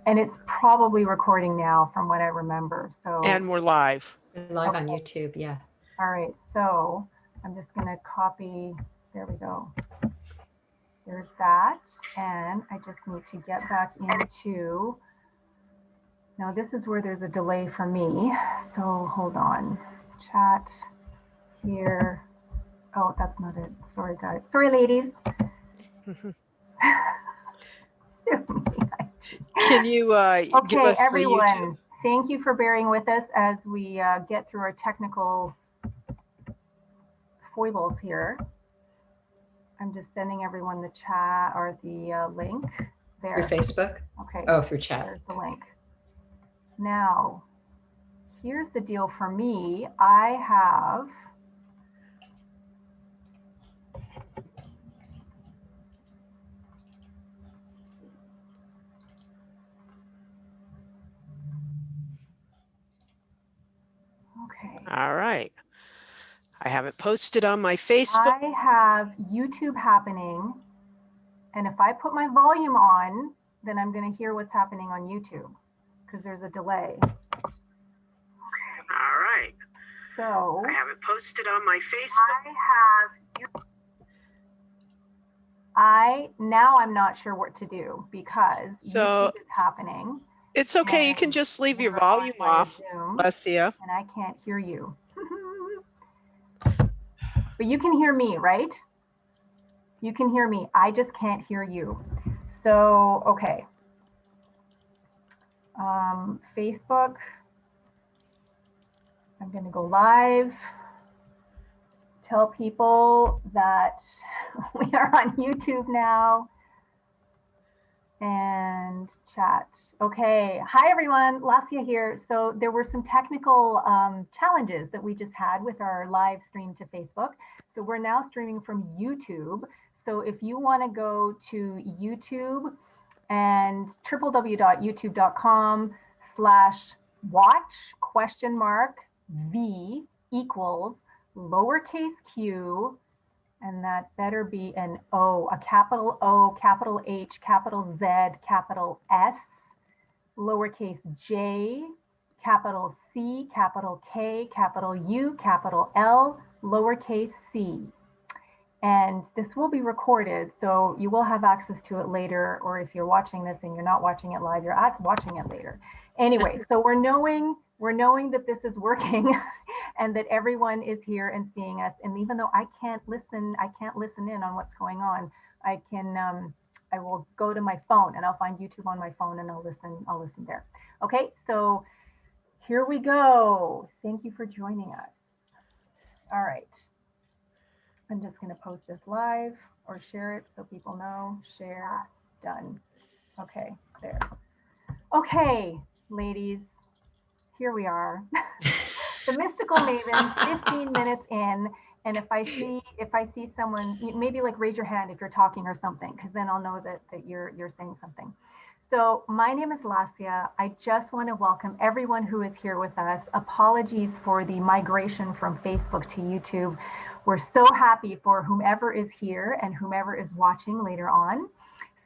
And it's probably recording now from what I remember. So And we're live. We're live on YouTube, yeah. All right, so I'm just gonna copy, there we go. There's that, and I just need to get back into, now this is where there's a delay for me, so hold on. Chat here. Oh, that's not it. Sorry, guys. Sorry, ladies. Can you give us everyone, the YouTube? Thank you for bearing with us as we get through our technical foibles here. I'm just sending everyone the chat or the link there. Through Facebook? Okay. Oh, through chat. There's the link. Now, here's the deal for me. I have okay. All right. I have it posted on my Facebook. I have YouTube happening, and if I put my volume on, then I'm going to hear what's happening on YouTube because there's a delay. All right. So I have it posted on my Facebook. Now I'm not sure what to do because YouTube is happening. It's okay. You can just leave your volume off, Lesia. And I can't hear you. But you can hear me, right? You can hear me. I just can't hear you. So, okay. Facebook. I'm going to go live. Tell people that we are on YouTube now. And chat. Okay. Hi, everyone. Lesia here. So there were some technical challenges that we just had with our live stream to Facebook. So we're now streaming from YouTube. So if you want to go to YouTube and www.youtube.com/watch?V equals lowercase q, and that better be an O, a capital O, capital H, capital Z, capital S, lowercase j, capital C, capital K, capital U, capital L, lowercase c. And this will be recorded, so you will have access to it later, or if you're watching this and you're not watching it live, you're watching it later. Anyway, so we're knowing that this is working and that everyone is here and seeing us. And even though I can't listen in on what's going on, I will go to my phone and I'll find YouTube on my phone and I'll listen there. Okay, so here we go. Thank you for joining us. All right. I'm just going to post this live or share it so people know. Share, done. Okay, there. Okay, ladies, here we are. The Mystical Mavens, 15 minutes in. And if I see someone, maybe like raise your hand if you're talking or something, because then I'll know that you're saying something. So my name is Lesia. I just want to welcome everyone who is here with us. Apologies for the migration from Facebook to YouTube. We're so happy for whomever is here and whomever is watching later on.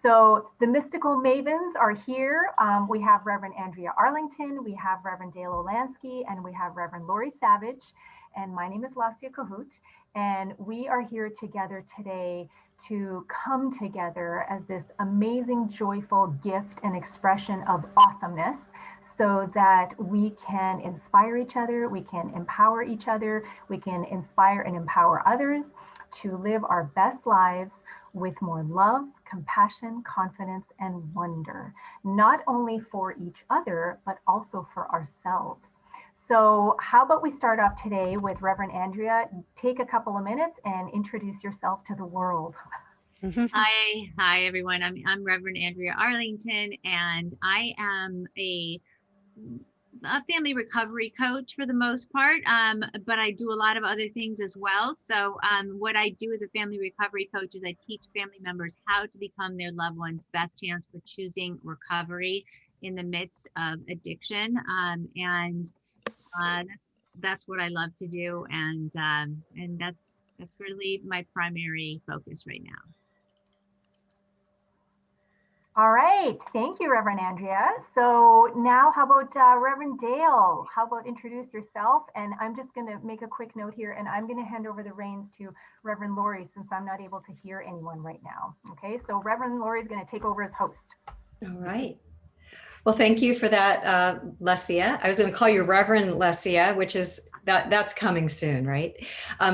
So the Mystical Mavens are here. We have Reverend Andrea Arlington, we have Maven Dale Olansky, and we have Reverend Lori Savage. And my name is Lesia Cahoot. And we are here together today to come together as this amazing, joyful gift and expression of awesomeness so that we can inspire each other, we can empower each other, we can inspire and empower others to live our best lives with more love, compassion, confidence, and wonder, not only for each other, but also for ourselves. So how about we start off today with Reverend Andrea. Take a couple of minutes and introduce yourself to the world. Hi everyone. I'm Reverend Andrea Arlington, and I am a family recovery coach for the most part, but I do a lot of other things as well. So what I do as a family recovery coach is I teach family members how to become their loved one's best chance for choosing recovery in the midst of addiction, and that's what I love to do, and that's really my primary focus right now. All right, thank you, Reverend Andrea. So now how about Reverend Dale? How about introduce yourself? And I'm just gonna make a quick note here and I'm gonna hand over the reins to Reverend Lori since I'm not able to hear anyone right now. Okay, so Reverend Lori is gonna take over as host. All right. Well, thank you for that, Lesia. I was going to call you Reverend Lesia, which is that's coming soon, right?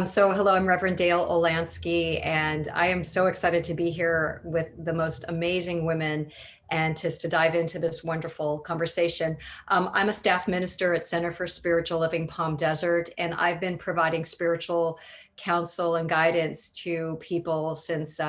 So hello, I'm Reverend Dale Olansky, and I am so excited to be here with the most amazing women and to dive into this wonderful conversation. I'm a staff minister at Center for Spiritual Living Palm Desert, and I've been providing spiritual counsel and guidance to people since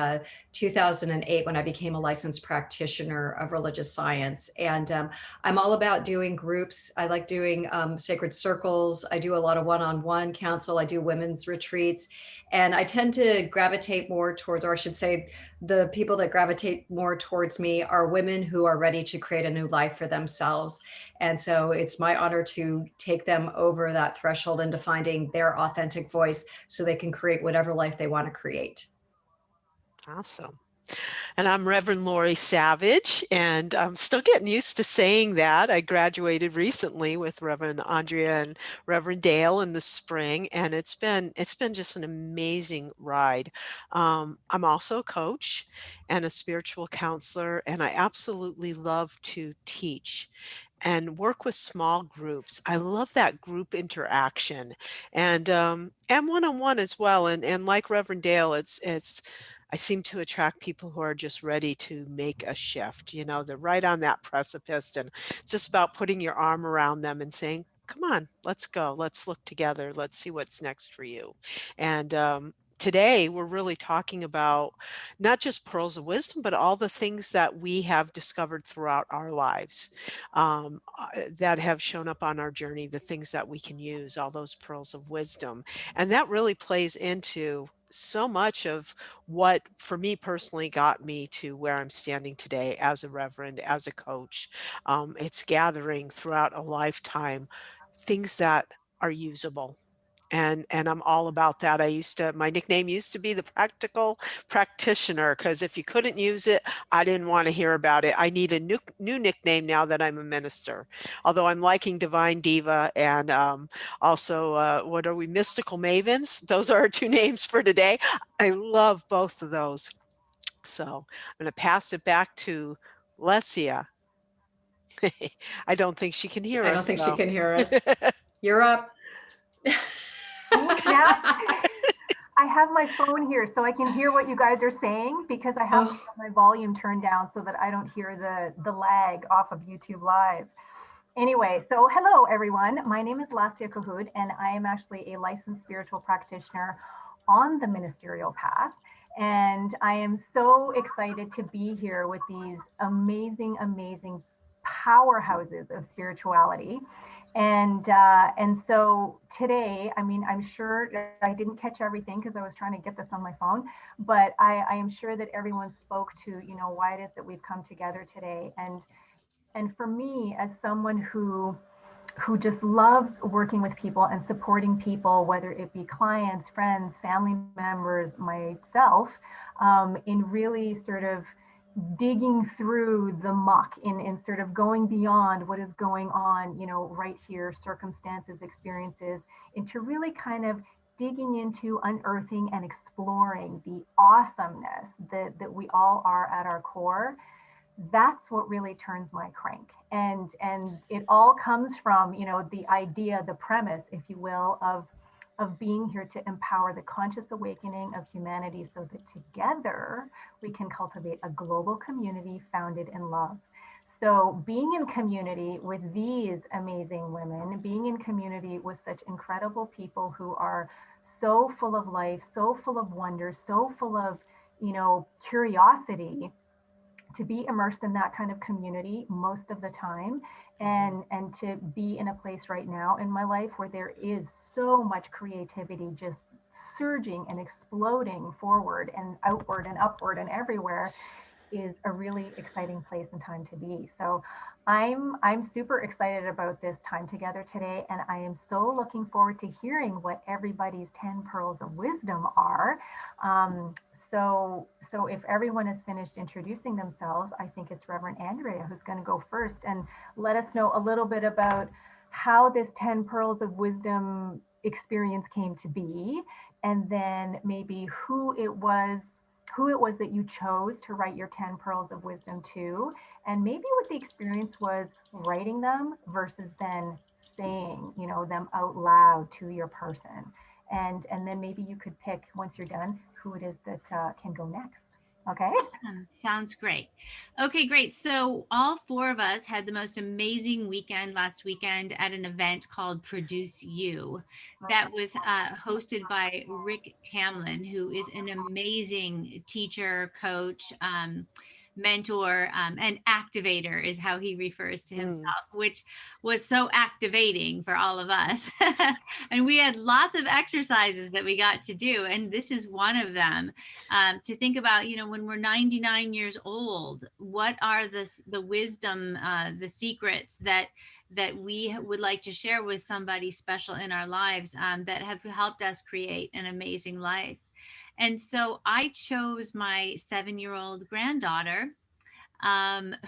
2008 when I became a licensed practitioner of religious science. And I'm all about doing groups. I like doing sacred circles. I do a lot of one-on-one counsel. I do women's retreats. And I tend to gravitate more towards, or I should say, the people that gravitate more towards me are women who are ready to create a new life for themselves. And so it's my honor to take them over that threshold into finding their authentic voice so they can create whatever life they want to create. Awesome. And I'm Reverend Lori Savage, and I'm still getting used to saying that. I graduated recently with Reverend Andrea and Reverend Dale in the spring, and it's been just an amazing ride. I'm also a coach and a spiritual counselor, and I absolutely love to teach and work with small groups. I love that group interaction and one-on-one as well. And like Reverend Dale, it's I seem to attract people who are just ready to make a shift. You know, they're right on that precipice, and it's just about putting your arm around them and saying, come on, let's go. Let's look together. Let's see what's next for you. And today we're really talking about not just pearls of wisdom, but all the things that we have discovered throughout our lives that have shown up on our journey, the things that we can use, all those pearls of wisdom. And that really plays into so much of what, for me personally, got me to where I'm standing today as a reverend, as a coach. It's gathering throughout a lifetime things that are usable. And I'm all about that. My nickname used to be the practical practitioner, because if you couldn't use it, I didn't want to hear about it. I need a new nickname now that I'm a minister. Although I'm liking Divine Diva and also, what are we, Mystical Mavens? Those are our two names for today. I love both of those. So I'm going to pass it back to Lesia. I don't think she can hear us. I don't think though. she can hear us. You're up. Yeah. I have my phone here so I can hear what you guys are saying because I have my volume turned down so that I don't hear the lag off of YouTube Live. Anyway, so hello everyone. My name is Lesia Cahood and I am actually a licensed spiritual practitioner on the ministerial path. And I am so excited to be here with these amazing, amazing powerhouses of spirituality. And so today, I mean, I'm sure I didn't catch everything because I was trying to get this on my phone, but I am sure that everyone spoke to, you know, why it is that we've come together today. And for me, as someone who just loves working with people and supporting people, whether it be clients, friends, family members, myself, in really sort of digging through the muck in sort of going beyond what is going on, you know, right here, circumstances, experiences, into really kind of digging into unearthing and exploring the awesomeness that we all are at our core. That's what really turns my crank. And it all comes from, you know, the idea, the premise, if you will, of being here to empower the conscious awakening of humanity so that together we can cultivate a global community founded in love. So being in community with these amazing women, being in community with such incredible people who are so full of life, so full of wonder, so full of, you know, curiosity, to be immersed in that kind of community most of the time, and to be in a place right now in my life where there is so much creativity just surging and exploding forward and outward and upward and everywhere, is a really exciting place and time to be. So I'm super excited about this time together today, and I am so looking forward to hearing what everybody's 10 pearls of wisdom are. So if everyone has finished introducing themselves, I think it's Reverend Andrea who's going to go first and let us know a little bit about how this 10 Pearls of Wisdom experience came to be, and then maybe who it was that you chose to write your 10 Pearls of Wisdom to, and maybe what the experience was writing them versus then saying, them out loud to your person. And then maybe you could pick, once you're done, who it is that can go next. Okay. Awesome. Sounds great. Okay, great. So all four of us had the most amazing weekend last weekend at an event called Produce You that was hosted by Rick Tamlin, who is an amazing teacher, coach, mentor, and activator is how he refers to himself, which was so activating for all of us. And we had lots of exercises that we got to do. And this is one of them. To think about, when we're 99 years old, what are the wisdom, the secrets that we would like to share with somebody special in our lives that have helped us create an amazing life. And so I chose my 7-year-old granddaughter,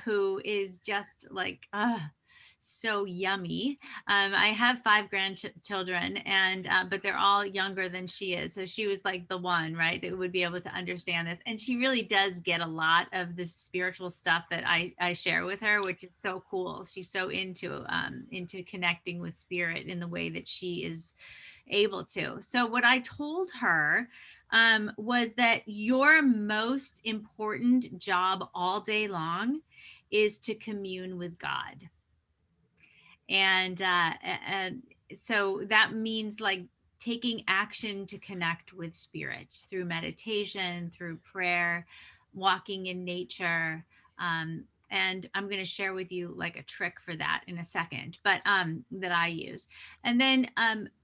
who is just like, so yummy. I have 5 grandchildren, and but they're all younger than she is. So she was like the one, right, that would be able to understand this. And she really does get a lot of the spiritual stuff that I share with her, which is so cool. She's so into connecting with spirit in the way that she is able to. So what I told her was that your most important job all day long is to commune with God. And so that means like taking action to connect with spirit through meditation, through prayer, walking in nature. And I'm going to share with you like a trick for that in a second, but that I use. And then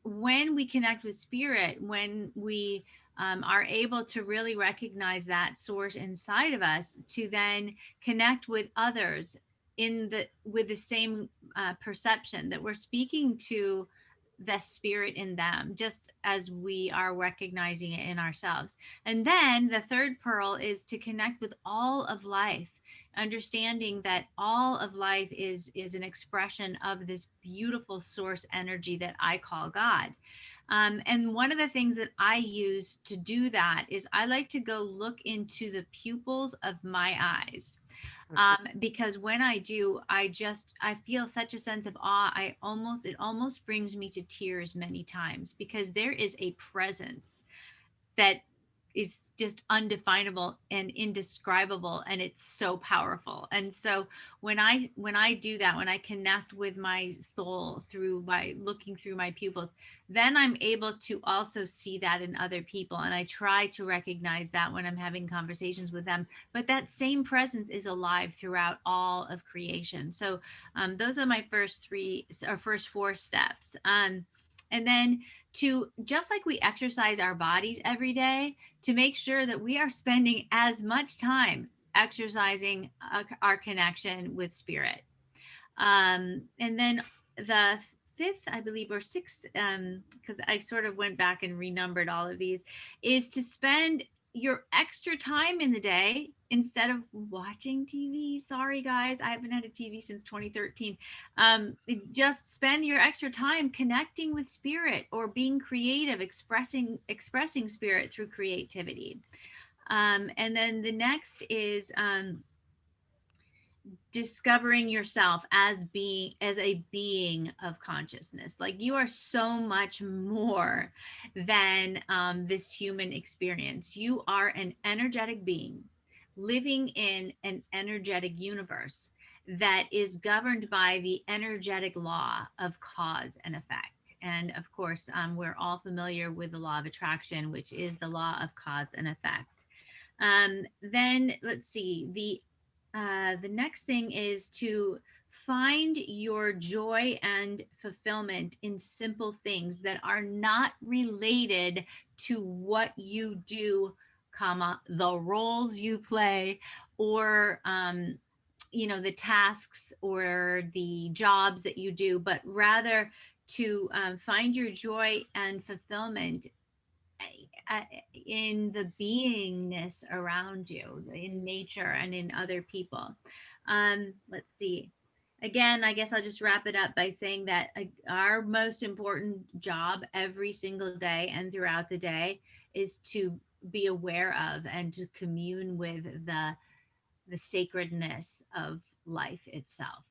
when we connect with spirit, when we are able to really recognize that source inside of us, to then connect with others with the same perception, that we're speaking to the spirit in them, just as we are recognizing it in ourselves. And then the third pearl is to connect with all of life, understanding that all of life is an expression of this beautiful source energy that I call God. And one of the things that I use to do that is I like to go look into the pupils of my eyes. Because when I do, I feel such a sense of awe. It almost brings me to tears many times, because there is a presence that is just undefinable and indescribable, and it's so powerful. And so when I do that, when I connect with my soul by looking through my pupils, then I'm able to also see that in other people. And I try to recognize that when I'm having conversations with them, but that same presence is alive throughout all of creation. So those are my first 4 steps. And then, to just like we exercise our bodies every day, to make sure that we are spending as much time exercising our connection with spirit. And then the 5th, I believe, or 6th, because I sort of went back and renumbered all of these, is to spend your extra time in the day instead of watching TV. Sorry, guys, I haven't had a TV since 2013. Just spend your extra time connecting with spirit, or being creative, expressing spirit through creativity. And then the next is discovering yourself as a being of consciousness. Like, you are so much more than this human experience. You are an energetic being living in an energetic universe that is governed by the energetic law of cause and effect. And of course, we're all familiar with the law of attraction, which is the law of cause and effect. Then let's see, the next thing is to find your joy and fulfillment in simple things that are not related to what you do, the roles you play, or the tasks or the jobs that you do, but rather to find your joy and fulfillment in the beingness around you, in nature and in other people. Let's see. Again, I guess I'll just wrap it up by saying that our most important job every single day and throughout the day is to be aware of and to commune with the sacredness of life itself.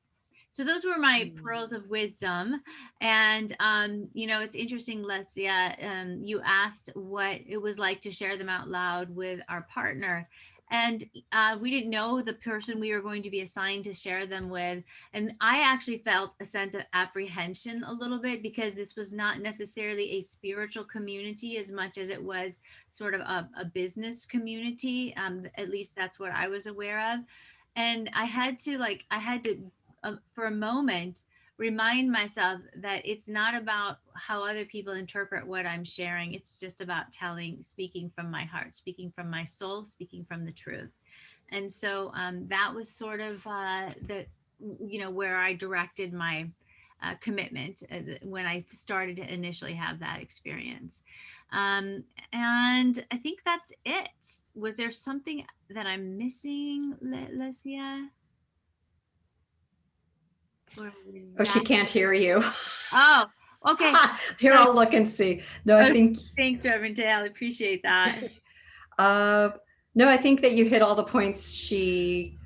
So those were my pearls of wisdom. And, it's interesting, Lesia, you asked what it was like to share them out loud with our partner. And we didn't know the person we were going to be assigned to share them with. And I actually felt a sense of apprehension a little bit, because this was not necessarily a spiritual community as much as it was sort of a business community. At least that's what I was aware of. And I had to for a moment, remind myself that it's not about how other people interpret what I'm sharing. It's just about speaking from my heart, speaking from my soul, speaking from the truth. And so that was sort of where I directed my commitment when I started to initially have that experience. And I think that's it. Was there something that I'm missing, Lesia? Oh, she can't hear you. Oh, okay. Here, I'll look and see. No, I think. Thanks, Reverend Dale. I appreciate that. No, I think that you hit all the points. You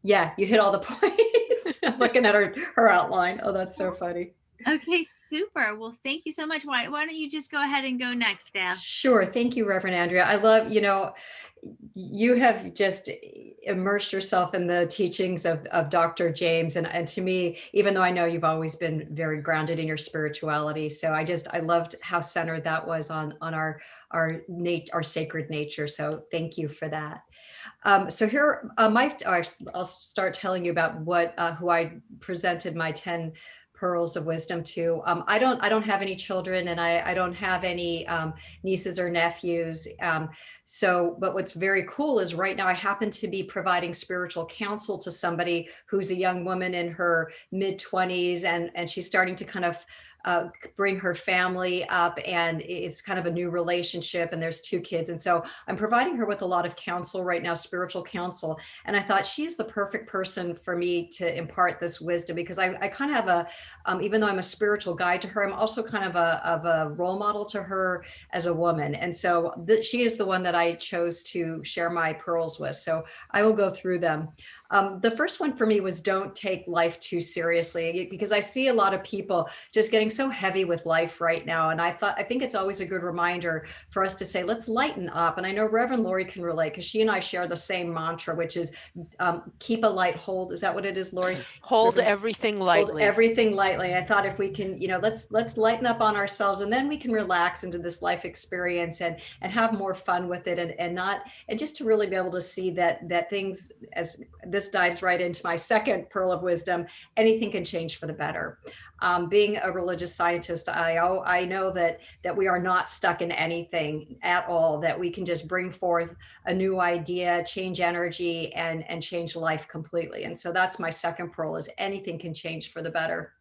hit all the points. I'm looking at her outline. Oh, that's so funny. Okay, super. Well, thank you so much. Why don't you just go ahead and go next, Dale? Sure. Thank you, Reverend Andrea. I love, you have just immersed yourself in the teachings of Dr. James. And to me, even though I know you've always been very grounded in your spirituality, so I loved how centered that was on our sacred nature. So thank you for that. So here, I'll start telling you about who I presented my 10 pearls of wisdom to. I don't have any children, and I don't have any nieces or nephews. But what's very cool is right now I happen to be providing spiritual counsel to somebody who's a young woman in her mid-20s, and she's starting to kind of bring her family up, and it's kind of a new relationship, and there's 2 kids. And so I'm providing her with a lot of counsel right now, spiritual counsel. And I thought she's the perfect person for me to impart this wisdom, because I kind of have even though I'm a spiritual guide to her, I'm also kind of a role model to her as a woman. And so she is the one that I chose to share my pearls with. So I will go through them. The first one for me was don't take life too seriously, because I see a lot of people just getting so heavy with life right now. And I think it's always a good reminder for us to say, let's lighten up. And I know Reverend Lori can relate, because she and I share the same mantra, which is keep a light hold. Is that what it is, Lori? Hold everything lightly. Hold everything lightly. I thought if we can, let's lighten up on ourselves, and then we can relax into this life experience and have more fun with it, and just to really be able to see that things, as this dives right into my second pearl of wisdom, anything can change for the better. Being a religious scientist, I know that we are not stuck in anything at all, that we can just bring forth a new idea, change energy, and change life completely. And so that's my second pearl, is anything can change for the better.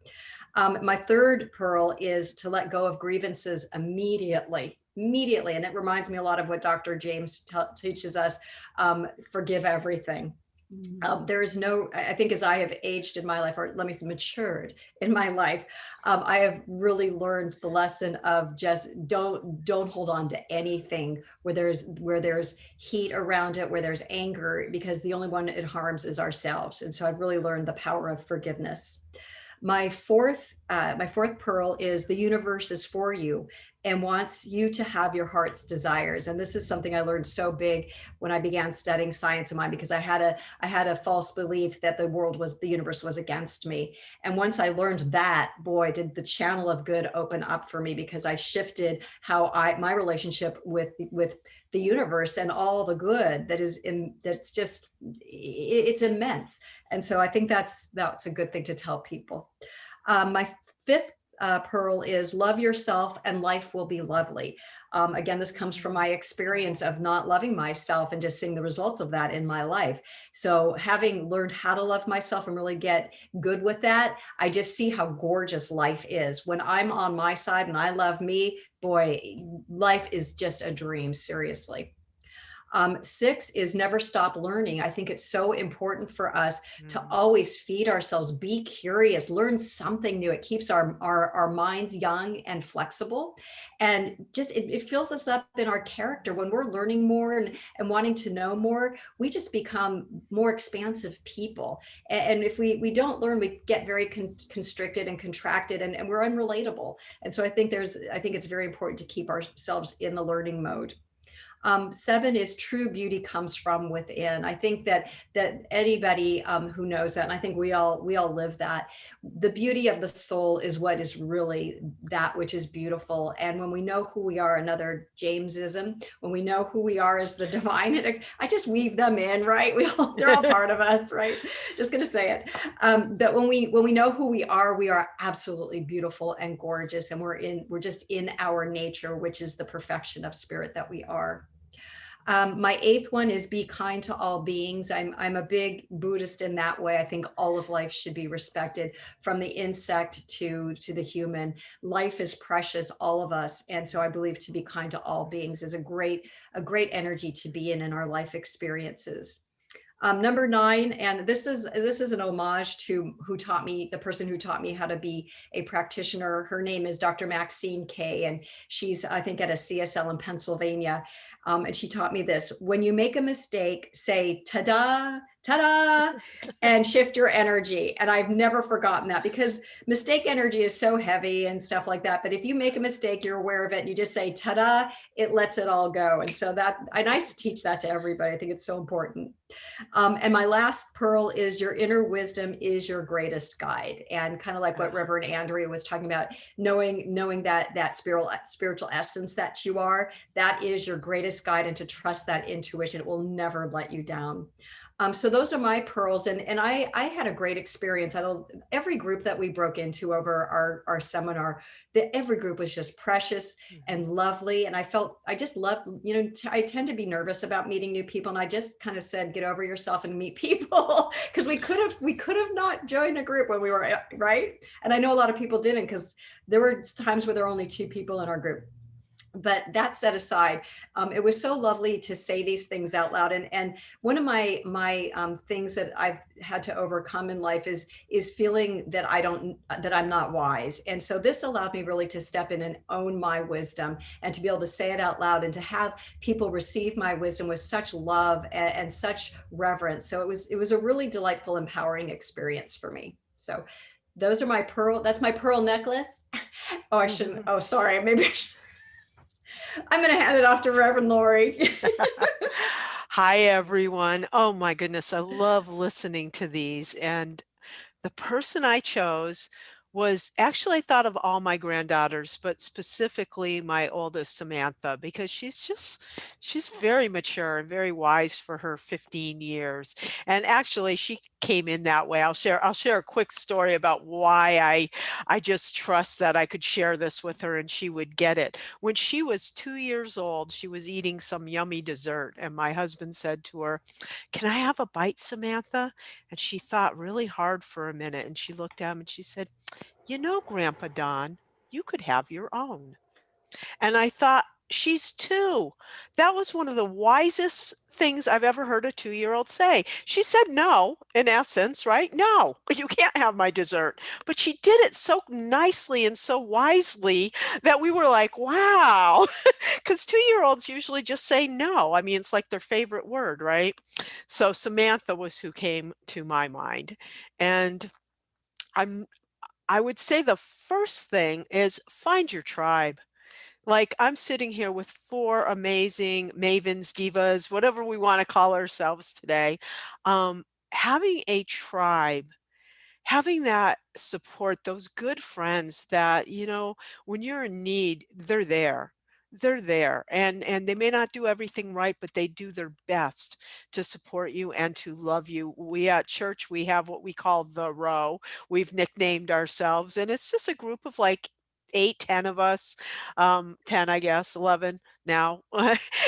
My third pearl is to let go of grievances immediately. And it reminds me a lot of what Dr. James teaches us, forgive everything. There is I think as I have aged in my life, or let me say matured in my life, I have really learned the lesson of just don't hold on to anything where there's heat around it, where there's anger, because the only one it harms is ourselves. And so I've really learned the power of forgiveness. My fourth pearl is the universe is for you and wants you to have your heart's desires. And this is something I learned so big when I began studying science of mind, because I had a false belief that the universe was against me. And once I learned that, boy, did the channel of good open up for me, because I shifted my relationship with the universe and all the good it's immense. And so I think that's a good thing to tell people. My fifth pearl is love yourself and life will be lovely. Again, this comes from my experience of not loving myself and just seeing the results of that in my life. So having learned how to love myself and really get good with that, I just see how gorgeous life is. When I'm on my side and I love me, boy, life is just a dream, seriously. 6 is never stop learning. I think it's so important for us to always feed ourselves, be curious, learn something new. It keeps our minds young and flexible. And just it fills us up in our character. When we're learning more and wanting to know more, we just become more expansive people. And if we don't learn, we get very constricted and contracted and we're unrelatable. And so I think it's very important to keep ourselves in the learning mode. 7 is true beauty comes from within. I think that anybody who knows that, and I think we all live that, the beauty of the soul is what is really that which is beautiful. And when we know who we are, another Jamesism, when we know who we are as the divine, I just weave them in, right? They're all part of us, right? Just gonna say it. That when we know who we are absolutely beautiful and gorgeous, and we're just in our nature, which is the perfection of spirit that we are. My 8th one is be kind to all beings. I'm a big Buddhist in that way. I think all of life should be respected, from the insect to the human. Life is precious, all of us. And so I believe to be kind to all beings is a great energy to be in our life experiences. Number 9, and this is an homage to the person who taught me how to be a practitioner. Her name is Dr. Maxine Kay, and she's, I think, at a CSL in Pennsylvania. And she taught me this: when you make a mistake, say ta-da, ta-da, and shift your energy. And I've never forgotten that, because mistake energy is so heavy and stuff like that. But if you make a mistake, you're aware of it, and you just say ta-da, it lets it all go. And so I teach that to everybody. I think it's so important. And my last pearl is your inner wisdom is your greatest guide. And kind of like what Reverend Andrea was talking about, knowing that spiritual essence that you are, that is your greatest guide, and to trust that intuition. It will never let you down. So those are my pearls. And I had a great experience. Every group that we broke into over our seminar, every group was just precious and lovely. And I just loved, I tend to be nervous about meeting new people. And I just kind of said, get over yourself and meet people, because we could have not joined a group when we were, right. And I know a lot of people didn't, because there were times where there were only 2 people in our group. But that set aside, it was so lovely to say these things out loud. And one of my things that I've had to overcome in life is feeling that I'm not wise. And so this allowed me really to step in and own my wisdom, and to be able to say it out loud, and to have people receive my wisdom with such love and such reverence. So it was a really delightful, empowering experience for me. So those are that's my pearl necklace. Oh, I shouldn't. Oh, sorry. Maybe I should. I'm going to hand it off to Reverend Lori. Hi, everyone. Oh, my goodness. I love listening to these. And the person I chose was actually, I thought of all my granddaughters, but specifically my oldest, Samantha, because she's very mature and very wise for her 15 years. And actually, she came in that way. I'll share a quick story about why I just trust that I could share this with her and she would get it. When she was 2 years old, she was eating some yummy dessert, and my husband said to her, "Can I have a bite, Samantha?" And she thought really hard for a minute, and she looked at him and she said, Grandpa Don, you could have your own." And I thought, she's 2. That was one of the wisest things I've ever heard a 2-year-old say. She said no, in essence, right? No, you can't have my dessert. But she did it so nicely and so wisely that we were like, wow, because 2-year-olds usually just say no. I mean, it's like their favorite word, right? So Samantha was who came to my mind. And I would say the first thing is find your tribe. Like, I'm sitting here with 4 amazing mavens, divas, whatever we want to call ourselves today. Having a tribe, having that support, those good friends that, when you're in need, they're there. they're there, and they may not do everything right, but they do their best to support you and to love you. We at church, we have what we call the row. We've nicknamed ourselves, and it's just a group of like 8, 10 of us, 10, I guess, 11 now.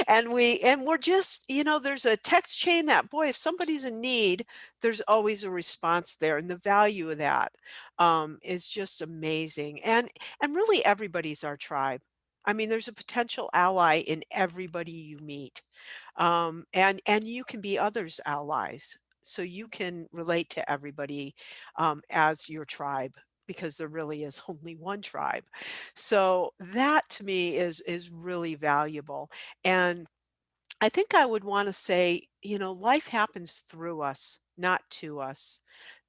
And we're just, there's a text chain that, boy, if somebody's in need, there's always a response there. And the value of that is just amazing. And really everybody's our tribe. I mean, there's a potential ally in everybody you meet. And you can be others' allies. So you can relate to everybody as your tribe, because there really is only one tribe. So that to me is really valuable. And I think I would want to say, life happens through us, not to us.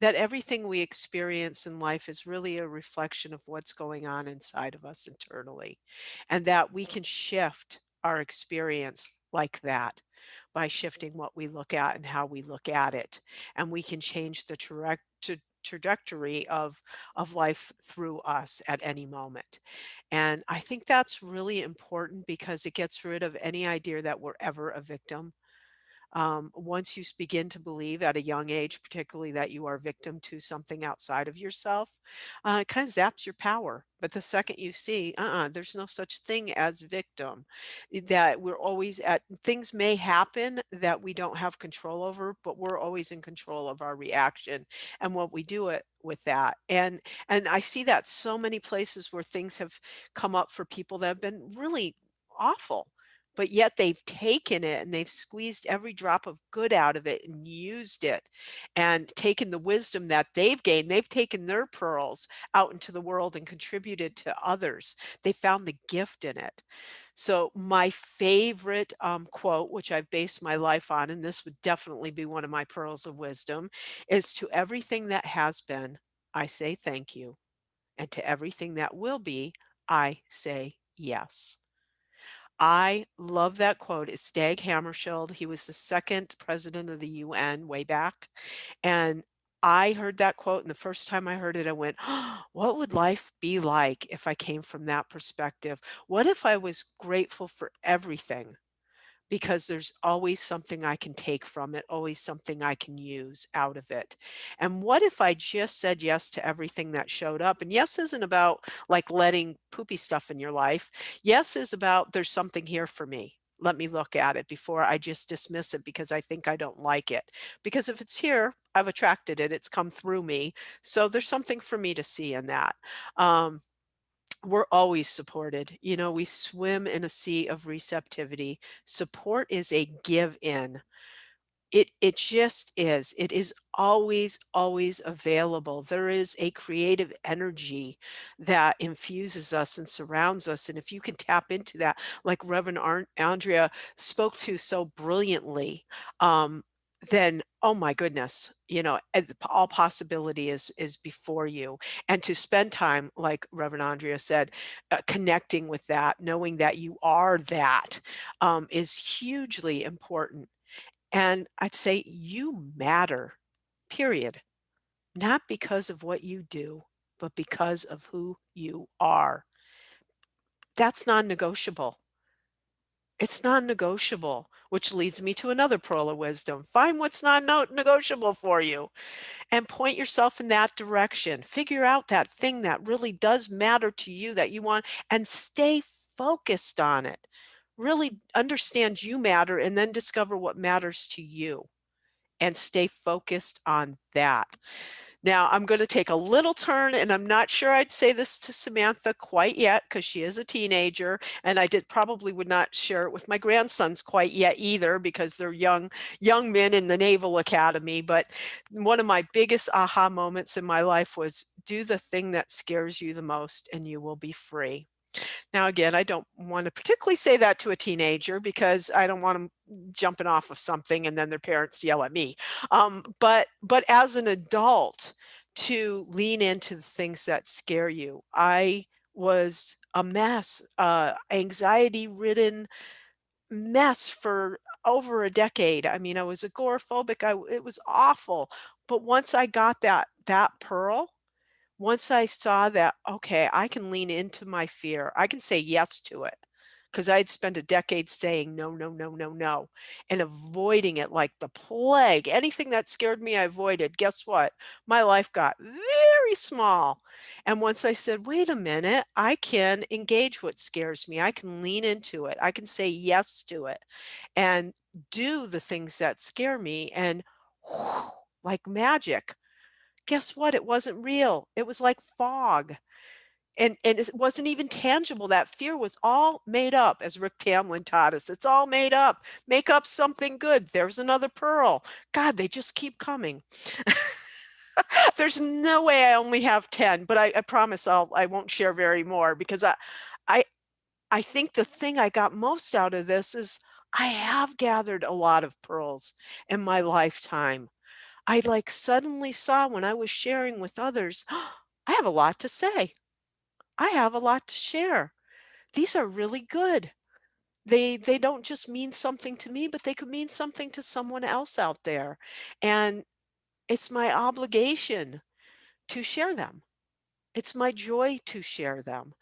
That everything we experience in life is really a reflection of what's going on inside of us internally. And that we can shift our experience like that by shifting what we look at and how we look at it. And we can change the trajectory of life through us at any moment. And I think that's really important because it gets rid of any idea that we're ever a victim. Once you begin to believe at a young age, particularly that you are victim to something outside of yourself, it kind of zaps your power. But the second you see, there's no such thing as victim, that we're always at, things may happen that we don't have control over, but we're always in control of our reaction and what we do it with that. And I see that so many places where things have come up for people that have been really awful, but yet they've taken it and they've squeezed every drop of good out of it and used it and taken the wisdom that they've gained. They've taken their pearls out into the world and contributed to others. They found the gift in it. So my favorite quote, which I've based my life on, and this would definitely be one of my pearls of wisdom, is, to everything that has been, I say thank you. And to everything that will be, I say yes. I love that quote. It's Dag Hammarskjöld. He was the second president of the UN way back. And I heard that quote, and the first time I heard it, I went, "Oh, what would life be like if I came from that perspective? What if I was grateful for everything? Because there's always something I can take from it, always something I can use out of it. And what if I just said yes to everything that showed up?" And yes isn't about like letting poopy stuff in your life. Yes is about, there's something here for me. Let me look at it before I just dismiss it because I think I don't like it. Because if it's here, I've attracted it, it's come through me. So there's something for me to see in that. Um, we're always supported. We swim in a sea of receptivity. Support is a give in. It just is. It is always available. There is a creative energy that infuses us and surrounds us. And if you can tap into that, like Reverend Andrea spoke to so brilliantly, then oh my goodness, all possibility is before you. And to spend time, like Reverend Andrea said, connecting with that, knowing that you are that, is hugely important. And I'd say you matter, period. Not because of what you do, but because of who you are. That's non-negotiable. It's non-negotiable, which leads me to another pearl of wisdom. Find what's non-negotiable for you and point yourself in that direction. Figure out that thing that really does matter to you that you want, and stay focused on it. Really understand you matter, and then discover what matters to you and stay focused on that. Now, I'm going to take a little turn, and I'm not sure I'd say this to Samantha quite yet because she is a teenager, and I probably would not share it with my grandsons quite yet either because they're young men in the Naval Academy. But one of my biggest aha moments in my life was, do the thing that scares you the most and you will be free. Now, again, I don't want to particularly say that to a teenager because I don't want them jumping off of something and then their parents yell at me. But as an adult, to lean into the things that scare you. I was a mess, anxiety-ridden mess for over a decade. I mean, I was agoraphobic. It was awful. But once I got that pearl, once I saw that, okay, I can lean into my fear, I can say yes to it. because I'd spent a decade saying no, no, no, no, no, and avoiding it like the plague. Anything that scared me, I avoided. Guess what? My life got very small. And once I said, wait a minute, I can engage what scares me. I can lean into it. I can say yes to it and do the things that scare me. And whew, like magic, guess what? It wasn't real. It was like fog. And it wasn't even tangible. That fear was all made up, as Rick Tamlin taught us. It's all made up. Make up something good. There's another pearl. God, they just keep coming. There's no way I only have 10, but I promise I won't share very more, because I I think the thing I got most out of this is I have gathered a lot of pearls in my lifetime. I like suddenly saw when I was sharing with others, I have a lot to say. I have a lot to share. These are really good. They don't just mean something to me, but they could mean something to someone else out there. And it's my obligation to share them. It's my joy to share them.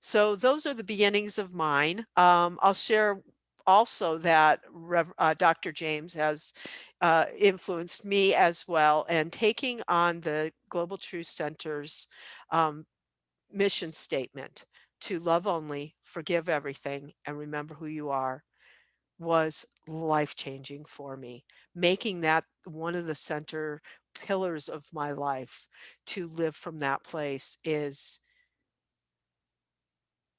So those are the beginnings of mine. I'll share also that Dr. James has influenced me as well, and taking on the Global Truth Center's um, mission statement to love only, forgive everything, and remember who you are was life-changing for me. Making that one of the center pillars of my life to live from that place is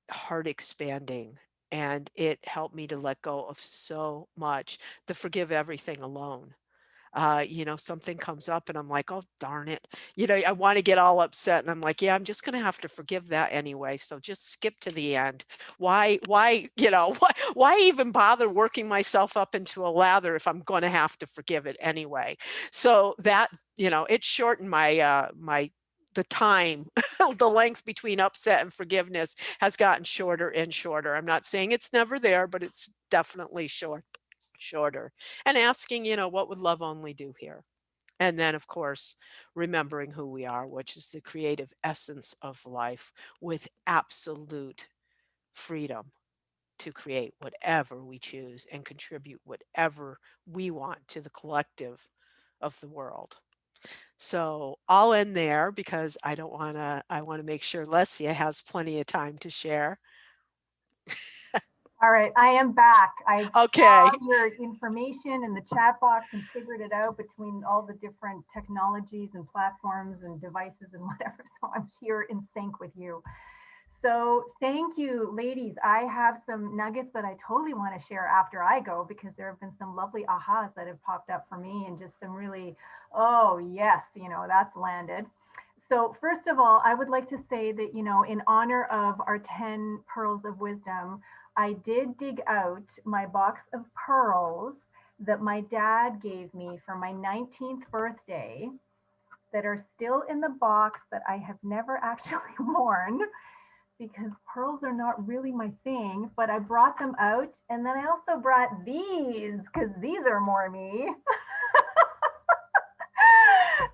heart expanding, and it helped me to let go of so much. The forgive everything alone, something comes up and I'm like, oh, darn it. I want to get all upset. And I'm like, yeah, I'm just going to have to forgive that anyway. So just skip to the end. Why, why even bother working myself up into a lather if I'm going to have to forgive it anyway? So that, it shortened the time, the length between upset and forgiveness has gotten shorter and shorter. I'm not saying it's never there, but it's definitely shorter. And asking, what would love only do here? And then, of course, remembering who we are, which is the creative essence of life, with absolute freedom to create whatever we choose and contribute whatever we want to the collective of the world. So I'll end there, because I want to make sure Lesia has plenty of time to share. All right, I am back. I Okay. saw your information in the chat box and figured it out between all the different technologies and platforms and devices and whatever. So I'm here in sync with you. So thank you, ladies. I have some nuggets that I totally want to share after I go, because there have been some lovely ahas that have popped up for me, and just some really, oh yes, that's landed. So first of all, I would like to say that, in honor of our 10 pearls of wisdom, I did dig out my box of pearls that my dad gave me for my 19th birthday, that are still in the box, that I have never actually worn, because pearls are not really my thing. But I brought them out, and then I also brought these, because these are more me.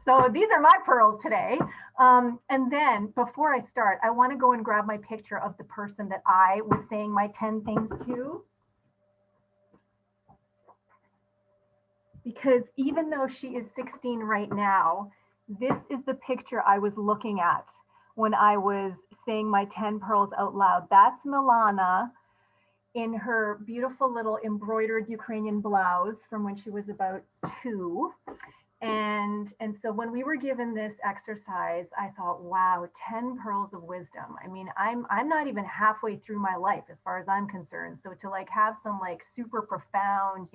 So these are my pearls today. And then before I start, I want to go and grab my picture of the person that I was saying my 10 things to. Because even though she is 16 right now, this is the picture I was looking at when I was saying my 10 pearls out loud. That's Milana in her beautiful little embroidered Ukrainian blouse from when she was about 2. And so when we were given this exercise, I thought, wow, 10 pearls of wisdom. I mean, I'm not even halfway through my life as far as I'm concerned. So to have some super profound,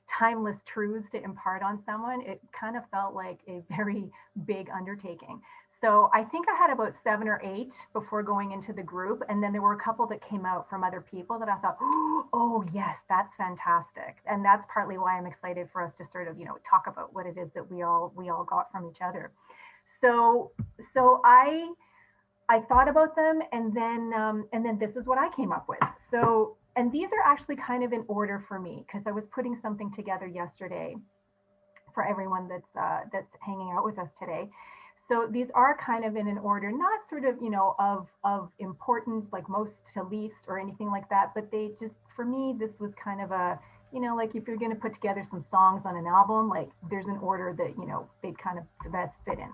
timeless truths to impart on someone, it kind of felt like a very big undertaking. So I think I had about 7 or 8 before going into the group. And then there were a couple that came out from other people that I thought, oh yes, that's fantastic. And that's partly why I'm excited for us to sort of, talk about what it is that we all got from each other. So I thought about them, and then this is what I came up with. So, and these are actually kind of in order for me, because I was putting something together yesterday for everyone that's hanging out with us today. So these are kind of in an order, not sort of, of importance, like most to least or anything like that, but they just, for me, this was kind of a, like if you're going to put together some songs on an album, like there's an order that, they'd kind of the best fit in.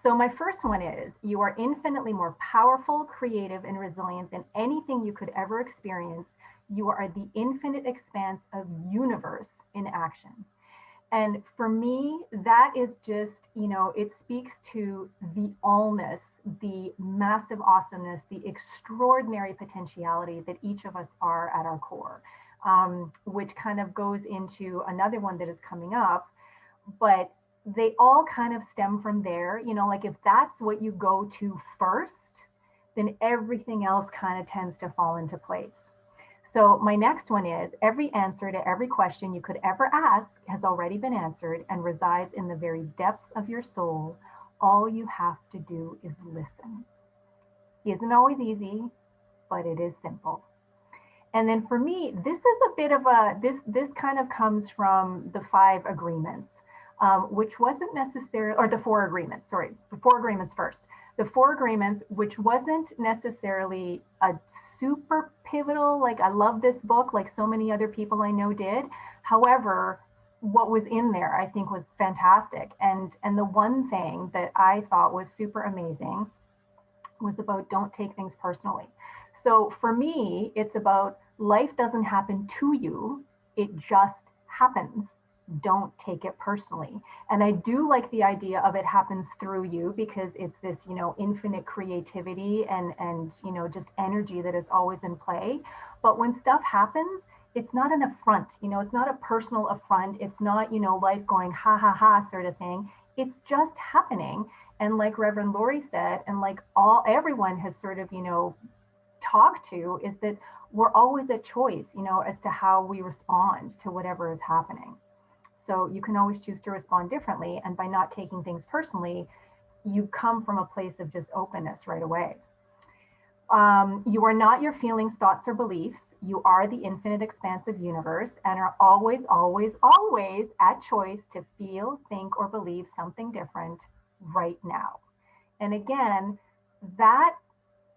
So my first one is, you are infinitely more powerful, creative, and resilient than anything you could ever experience. You are the infinite expanse of universe in action. And for me, that is just, it speaks to the allness, the massive awesomeness, the extraordinary potentiality that each of us are at our core, which kind of goes into another one that is coming up. But they all kind of stem from there, like if that's what you go to first, then everything else kind of tends to fall into place. So my next one is, every answer to every question you could ever ask has already been answered and resides in the very depths of your soul. All you have to do is listen. Isn't always easy, but it is simple. And then for me, this is a bit of a, this kind of comes from the 5 agreements, which wasn't necessarily, or the 4 agreements, sorry, the 4 agreements first. The 4 agreements, which wasn't necessarily a super pivotal, like I love this book, like so many other people I know did. However, what was in there, I think was fantastic. And the one thing that I thought was super amazing was about don't take things personally. So for me, it's about life doesn't happen to you, it just happens. Don't take it personally. And I do like the idea of it happens through you, because it's this, infinite creativity and just energy that is always in play. But when stuff happens, it's not an affront, it's not a personal affront. It's not, life going ha ha ha sort of thing. It's just happening. And like Reverend Lori said, and like everyone has sort of, talked to, is that we're always at choice, as to how we respond to whatever is happening. So you can always choose to respond differently. And by not taking things personally, you come from a place of just openness right away. You are not your feelings, thoughts, or beliefs. You are the infinite expansive universe and are always, always, always at choice to feel, think, or believe something different right now. And again, that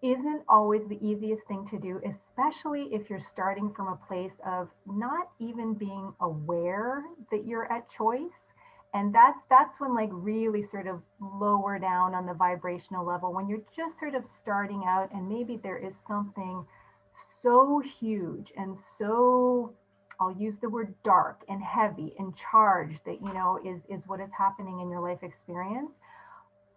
isn't always the easiest thing to do, especially if you're starting from a place of not even being aware that you're at choice. And that's when, like, really sort of lower down on the vibrational level, when you're just sort of starting out and maybe there is something so huge and so, I'll use the word dark and heavy and charged that, is what is happening in your life experience.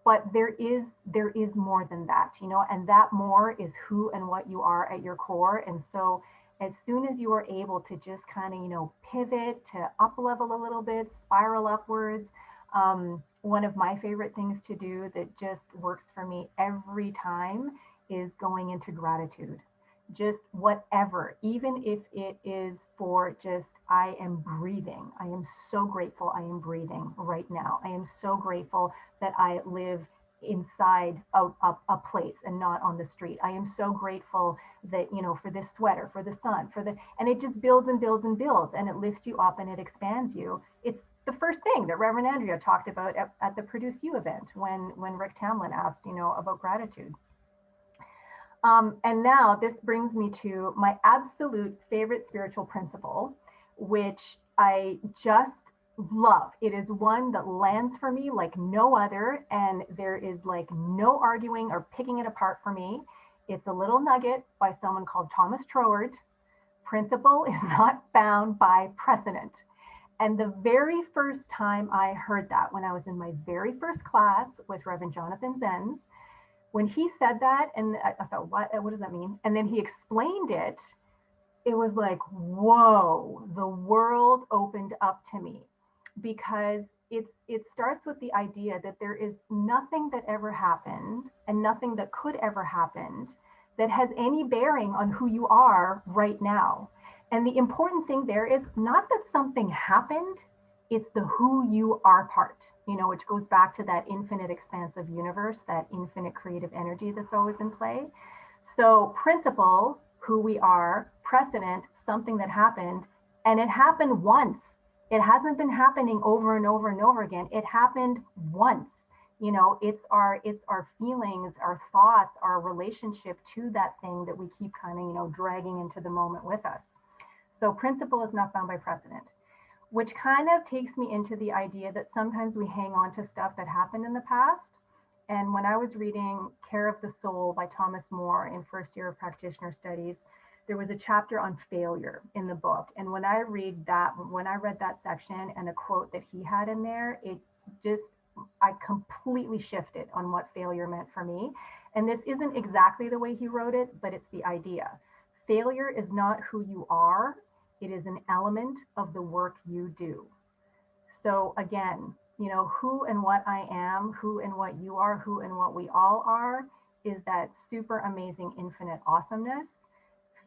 But there is more than that, and that more is who and what you are at your core. And so as soon as you are able to just kind of, pivot to up level a little bit, spiral upwards, one of my favorite things to do that just works for me every time is going into gratitude. Just whatever, even if it is for just, I am breathing. I am so grateful I am breathing right now. I am so grateful that I live inside a place and not on the street. I am so grateful that, for this sweater, for the sun, and it just builds and builds and builds, and it lifts you up and it expands you. It's the first thing that Reverend Andrea talked about at the Produce You event when Rick Tamlin asked, about gratitude. And now this brings me to my absolute favorite spiritual principle, which I just love. It is one that lands for me like no other, and there is like no arguing or picking it apart for me. It's a little nugget by someone called Thomas Troward. Principle is not bound by precedent. And the very first time I heard that, when I was in my very first class with Reverend Jonathan Zenz, when he said that, and I thought, what does that mean? And then he explained it, it was like, whoa, the world opened up to me, because it starts with the idea that there is nothing that ever happened and nothing that could ever happen that has any bearing on who you are right now. And the important thing there is not that something happened, it's the who you are part, which goes back to that infinite expansive universe, that infinite creative energy that's always in play. So principle, who we are, precedent, something that happened, and it happened once. It hasn't been happening over and over and over again. It happened once. You know, it's our feelings, our thoughts, our relationship to that thing that we keep kind of, you know, dragging into the moment with us. So principle is not bound by precedent, which kind of takes me into the idea that sometimes we hang on to stuff that happened in the past. And when I was reading Care of the Soul by Thomas More in first year of practitioner studies, there was a chapter on failure in the book. And when I read that section and a quote that he had in there, it just, I completely shifted on what failure meant for me. And this isn't exactly the way he wrote it, but it's the idea. Failure is not who you are. It is an element of the work you do. So again, you know, who and what I am, who and what you are, who and what we all are, is that super amazing infinite awesomeness.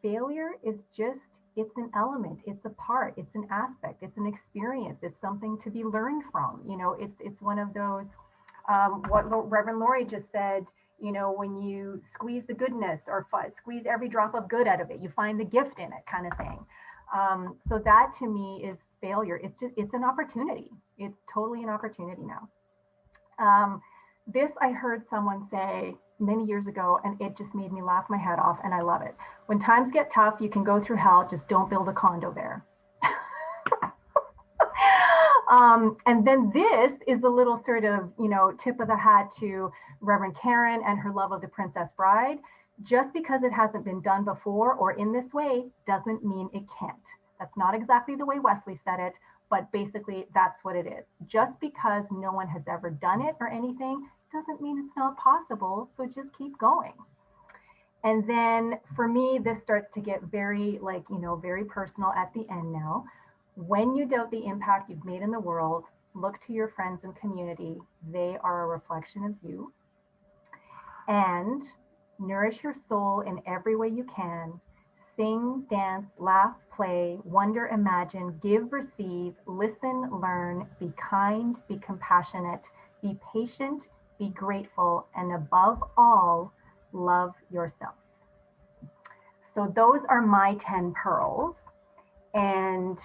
Failure is just, it's an element, it's a part, it's an aspect, it's an experience, it's something to be learned from. You know, it's one of those, what Reverend Lori just said, you know, when you squeeze the goodness or squeeze every drop of good out of it, you find the gift in it, kind of thing. So that to me is failure. It's an opportunity. It's totally an opportunity now. This I heard someone say many years ago, and it just made me laugh my head off, and I love it. When times get tough, you can go through hell, just don't build a condo there. And then this is a little sort of, you know, tip of the hat to Reverend Karen and her love of the Princess Bride. Just because it hasn't been done before or in this way doesn't mean it can't. That's not exactly the way Wesley said it, but basically that's what it is. Just because no one has ever done it or anything doesn't mean it's not possible. So just keep going. And then for me, this starts to get very, like, you know, very personal at the end now. When you doubt the impact you've made in the world, look to your friends and community. They are a reflection of you. And nourish your soul in every way you can. Sing, dance, laugh, play, wonder, imagine, give, receive, listen, learn, be kind, be compassionate, be patient, be grateful, and above all, love yourself. So those are my 10 pearls. And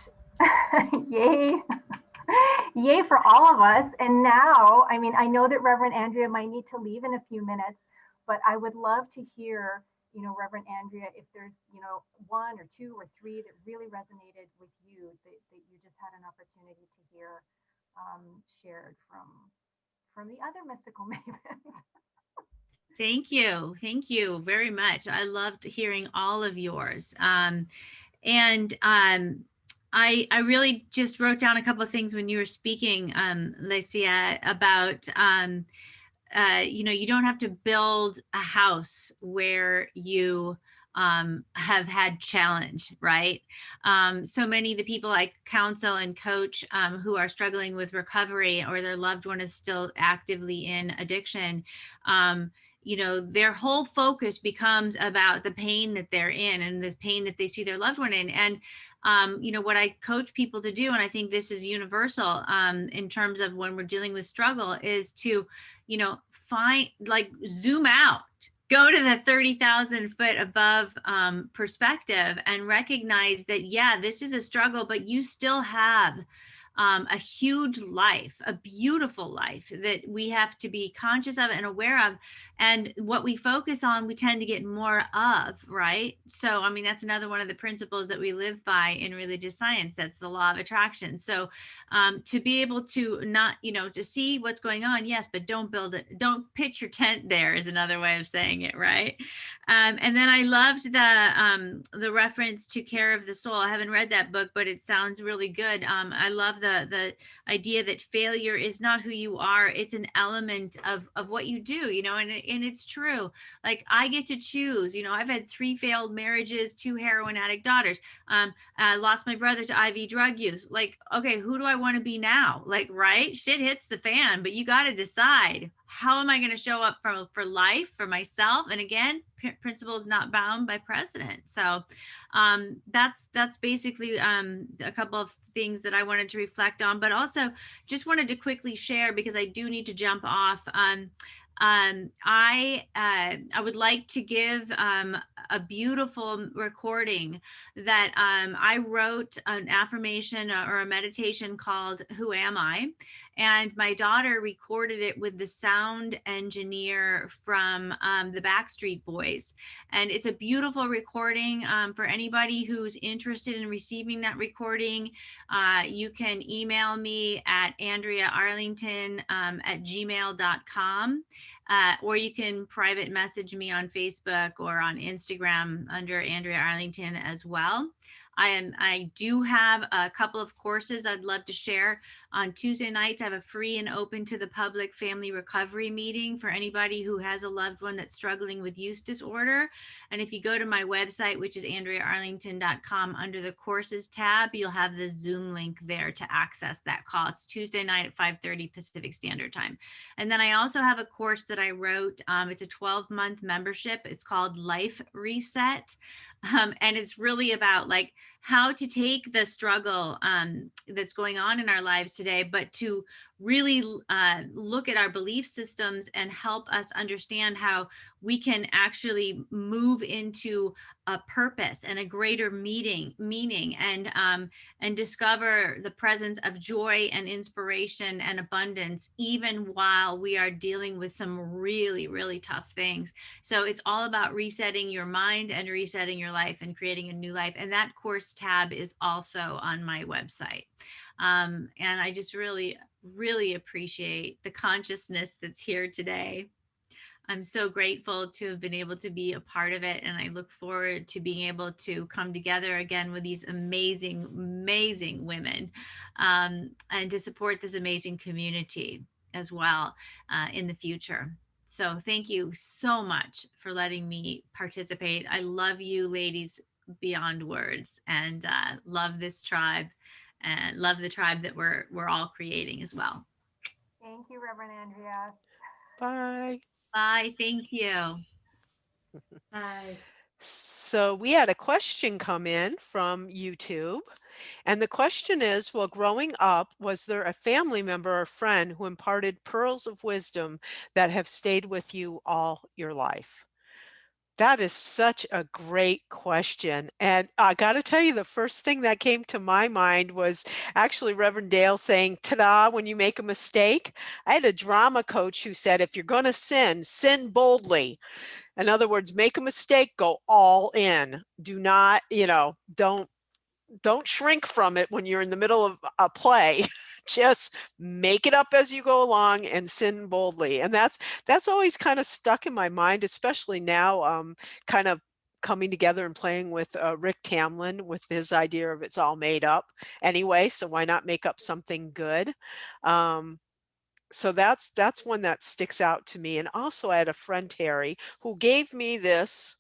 yay, yay for all of us. And now, I mean, I know that Reverend Andrea might need to leave in a few minutes, but I would love to hear, you know, Reverend Andrea, if there's, you know, one or two or three that really resonated with you that you just had an opportunity to hear shared from the other mystical mavens. Thank you. Thank you very much. I loved hearing all of yours. I really just wrote down a couple of things when you were speaking, Lesia, about, you know, you don't have to build a house where you have had challenge, right? So many of the people I counsel and coach who are struggling with recovery or their loved one is still actively in addiction, you know, their whole focus becomes about the pain that they're in and the pain that they see their loved one in. And you know, what I coach people to do, and I think this is universal in terms of when we're dealing with struggle, is to, you know, zoom out, go to the 30,000 foot above perspective and recognize that, yeah, this is a struggle, but you still have a huge life, a beautiful life that we have to be conscious of and aware of. And what we focus on, we tend to get more of, right? So, I mean, that's another one of the principles that we live by in religious science. That's the law of attraction. So to be able to not, you know, to see what's going on, yes, but don't build it. Don't pitch your tent there is another way of saying it, right? And then I loved the reference to Care of the Soul. I haven't read that book, but it sounds really good. I love the idea that failure is not who you are. It's an element of what you do, you know, and it's true. Like, I get to choose, you know, I've had 3 failed marriages, 2 heroin addict daughters. I lost my brother to IV drug use. Like, okay, who do I want to be now? Like, right? Shit hits the fan, but you got to decide, how am I going to show up for life, for myself? And again, principle is not bound by precedent. So that's basically a couple of things that I wanted to reflect on, but also just wanted to quickly share, because I do need to jump off. I would like to give a beautiful recording that I wrote, an affirmation or a meditation called Who Am I? And my daughter recorded it with the sound engineer from the Backstreet Boys. And it's a beautiful recording. For anybody who's interested in receiving that recording, you can email me at andreaarlington@gmail.com. Or you can private message me on Facebook or on Instagram under Andrea Arlington as well. I do have a couple of courses I'd love to share. On Tuesday nights, I have a free and open to the public family recovery meeting for anybody who has a loved one that's struggling with use disorder. And if you go to my website, which is andreaarlington.com, under the courses tab, you'll have the Zoom link there to access that call. It's Tuesday night at 5:30 Pacific Standard Time. And then I also have a course that I wrote. It's a 12-month membership. It's called Life Reset. And it's really about like how to take the struggle that's going on in our lives today, but to really look at our belief systems and help us understand how we can actually move into a purpose and a greater meaning and discover the presence of joy and inspiration and abundance, even while we are dealing with some really, really tough things. So it's all about resetting your mind and resetting your life and creating a new life. And that course tab is also on my website. And I just really, really appreciate the consciousness that's here today. I'm so grateful to have been able to be a part of it. And I look forward to being able to come together again with these amazing, amazing women and to support this amazing community as well in the future. So thank you so much for letting me participate. I love you ladies beyond words, and love this tribe and love the tribe that we're all creating as well. Thank you, Reverend Andrea. Bye. Bye. Thank you. Hi. So we had a question come in from YouTube. And the question is, well, growing up, was there a family member or friend who imparted pearls of wisdom that have stayed with you all your life? That is such a great question. And I got to tell you, the first thing that came to my mind was actually Reverend Dale saying, ta-da, when you make a mistake. I had a drama coach who said, if you're going to sin, sin boldly. In other words, make a mistake, go all in. Do not, don't shrink from it when you're in the middle of a play. Just make it up as you go along and sin boldly. And that's always kind of stuck in my mind, especially now, kind of coming together and playing with Rick Tamlin with his idea of it's all made up anyway. So why not make up something good? So that's one that sticks out to me. And also I had a friend, Terry, who gave me this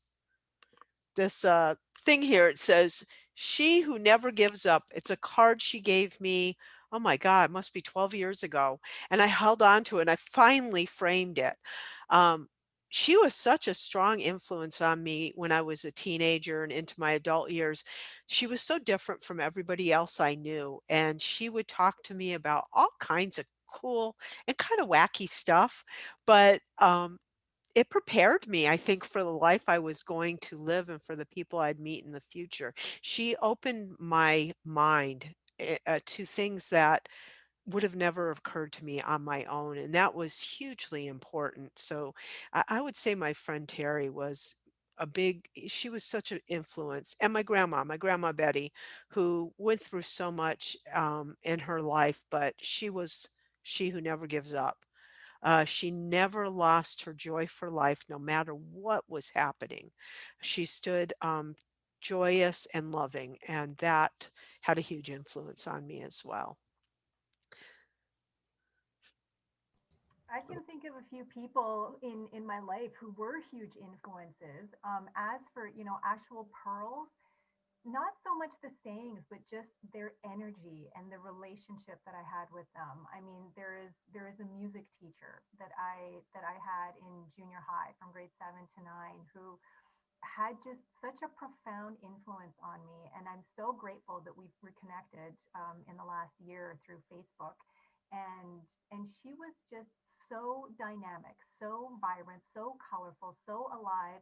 thing here. It says, she who never gives up. It's a card she gave me. Oh my God, it must be 12 years ago. And I held on to it and I finally framed it. She was such a strong influence on me when I was a teenager and into my adult years. She was so different from everybody else I knew. And she would talk to me about all kinds of cool and kind of wacky stuff. But it prepared me, I think, for the life I was going to live and for the people I'd meet in the future. She opened my mind to things that would have never occurred to me on my own. And that was hugely important. So I would say my friend Terry was she was such an influence. And my grandma Betty, who went through so much in her life, but she who never gives up. She never lost her joy for life, no matter what was happening. She stood joyous and loving, and that had a huge influence on me as well. I can think of a few people in my life who were huge influences. As for, actual pearls, not so much the sayings, but just their energy and the relationship that I had with them. I mean, there is a music teacher that I had in junior high from grade 7 to 9 who had just such a profound influence on me, and I'm so grateful that we've reconnected in the last year through Facebook. And she was just so dynamic, so vibrant, so colorful, so alive.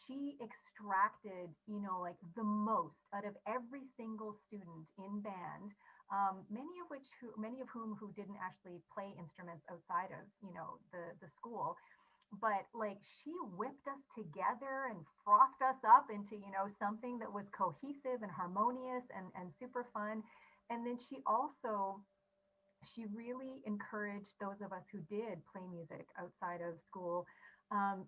She extracted, like the most out of every single student in band. many of whom who didn't actually play instruments outside of, the school. But like she whipped us together and frothed us up into, something that was cohesive and harmonious and super fun. And then she really encouraged those of us who did play music outside of school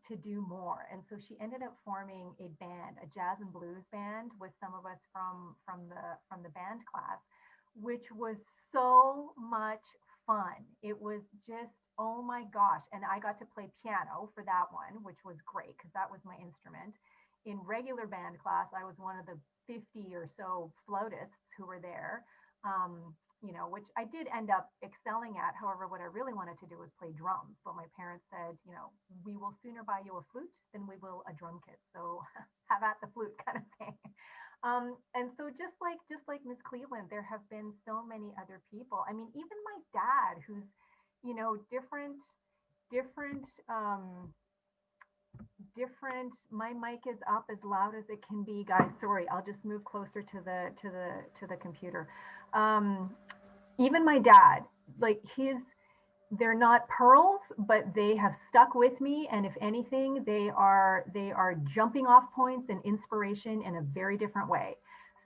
to do more. And so she ended up forming a band, a jazz and blues band, with some of us from the band class, which was so much fun. It was just, oh my gosh. And I got to play piano for that one, which was great because that was my instrument. In regular band class, I was one of the 50 or so flautists who were there. Which I did end up excelling at. However, what I really wanted to do was play drums. But my parents said, we will sooner buy you a flute than we will a drum kit. So have at the flute kind of thing. And so just like Miss Cleveland, there have been so many other people. I mean, even my dad, who's, different. My mic is up as loud as it can be, guys. Sorry, I'll just move closer to the computer. Even my dad, like they're not pearls, but they have stuck with me. And if anything, they are jumping off points and inspiration in a very different way.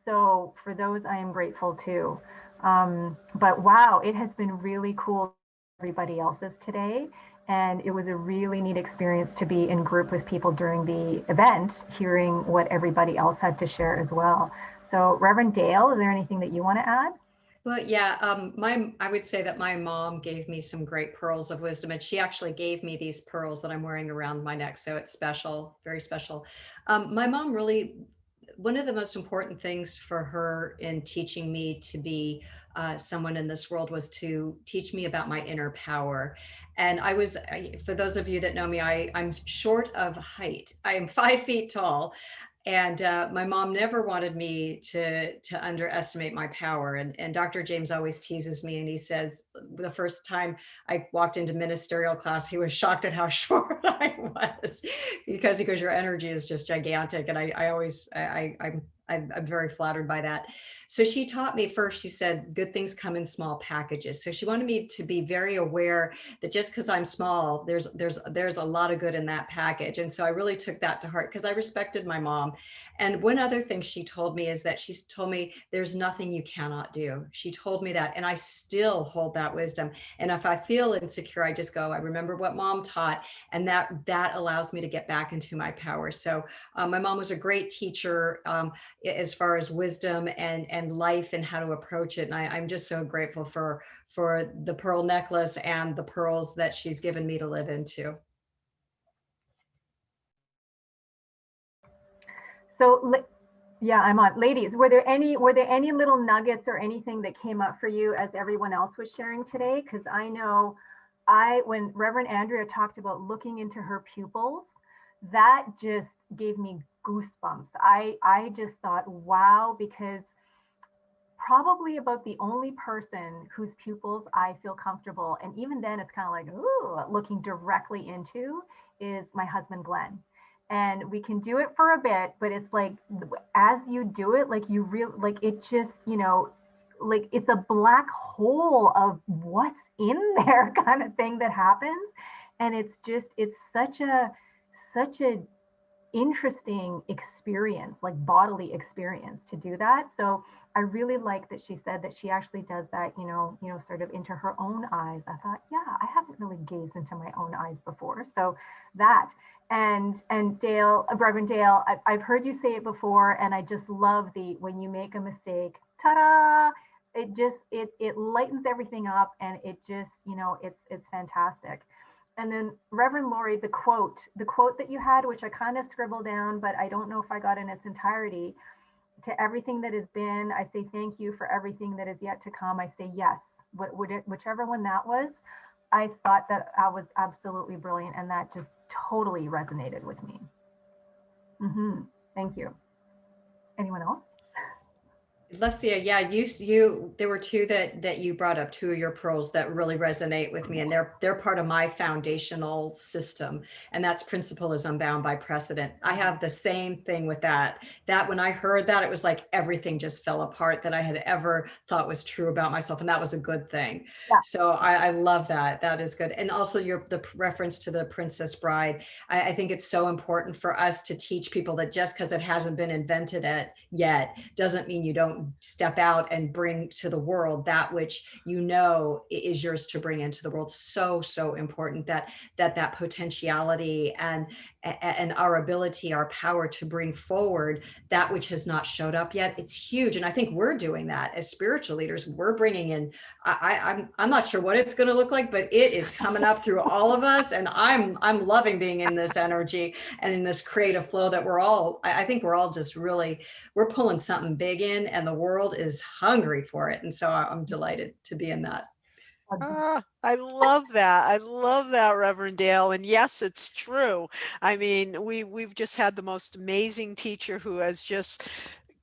So for those, I am grateful too. But wow, it has been really cool. Everybody else's today. And it was a really neat experience to be in group with people during the event, hearing what everybody else had to share as well. So Reverend Dale, is there anything that you want to add? Well, yeah, I would say that my mom gave me some great pearls of wisdom, and she actually gave me these pearls that I'm wearing around my neck. So it's special, very special. My mom really, one of the most important things for her in teaching me to be someone in this world was to teach me about my inner power. And for those of you that know me, I'm short of height. I am 5 feet tall. And my mom never wanted me to underestimate my power. And Dr. James always teases me, and he says the first time I walked into ministerial class, he was shocked at how short I was, because he goes, your energy is just gigantic. And I'm very flattered by that. So she taught me first, she said, good things come in small packages. So she wanted me to be very aware that just because I'm small, there's a lot of good in that package. And so I really took that to heart because I respected my mom. And one other thing she told me is that she's told me there's nothing you cannot do. She told me that, and I still hold that wisdom. And if I feel insecure, I just go, I remember what mom taught, and that allows me to get back into my power. So my mom was a great teacher as far as wisdom and life and how to approach it. And I'm just so grateful for the pearl necklace and the pearls that she's given me to live into. So yeah, I'm on. Ladies, were there any little nuggets or anything that came up for you as everyone else was sharing today? Because I know when Reverend Andrea talked about looking into her pupils, that just gave me goosebumps. I just thought, wow, because probably about the only person whose pupils I feel comfortable, and even then it's kind of like, ooh, looking directly into, is my husband, Glenn. And we can do it for a bit, but it's like, as you do it, like it just, like it's a black hole of what's in there kind of thing that happens. And it's such a interesting experience, like bodily experience, to do that. So I really like that she said that she actually does that, sort of into her own eyes. I thought, yeah, I haven't really gazed into my own eyes before. So that, and Dale, Reverend Dale, I've heard you say it before, and I just love when you make a mistake, ta-da, it lightens everything up, and it just, it's fantastic. And then Reverend Lori, the quote that you had, which I kind of scribbled down, but I don't know if I got in its entirety. To everything that has been, I say thank you. For everything that is yet to come, I say yes. Whichever one that was, I thought that was absolutely brilliant, and that just totally resonated with me. Thank you. Anyone else? Lesia, yeah, you there were two that you brought up, two of your pearls that really resonate with me, and they're part of my foundational system, and that's principle is unbound by precedent. I have the same thing with that. That when I heard that, it was like everything just fell apart that I had ever thought was true about myself, and that was a good thing. Yeah. So I love that. That is good, and also the reference to the Princess Bride. I think it's so important for us to teach people that just because it hasn't been invented yet doesn't mean you don't step out and bring to the world that which you know is yours to bring into the world. So important that potentiality and our ability, our power to bring forward that which has not showed up yet. It's huge, and I think we're doing that as spiritual leaders. We're bringing in. I'm not sure what it's going to look like, but it is coming up through all of us, and I'm loving being in this energy and in this creative flow that we're all. I think we're all just really, we're pulling something big in, and the world is hungry for it. And so I'm delighted to be in that. I love that. I love that, Reverend Dale. And yes, it's true. I mean, we've just had the most amazing teacher who has just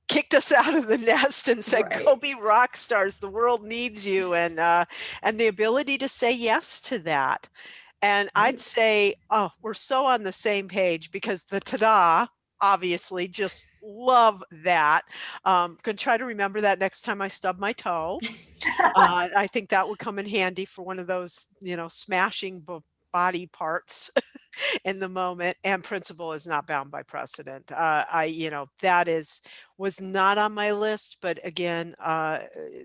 kicked us out of the nest and said, Right. go be rock stars. The world needs you. And the ability to say yes to that. And I'd say, oh, we're so on the same page, because the ta-da, obviously, just love that. Gonna try to remember that next time I stub my toe. I think that would come in handy for one of those, smashing body parts in the moment. And principle is not bound by precedent. That was not on my list, but again,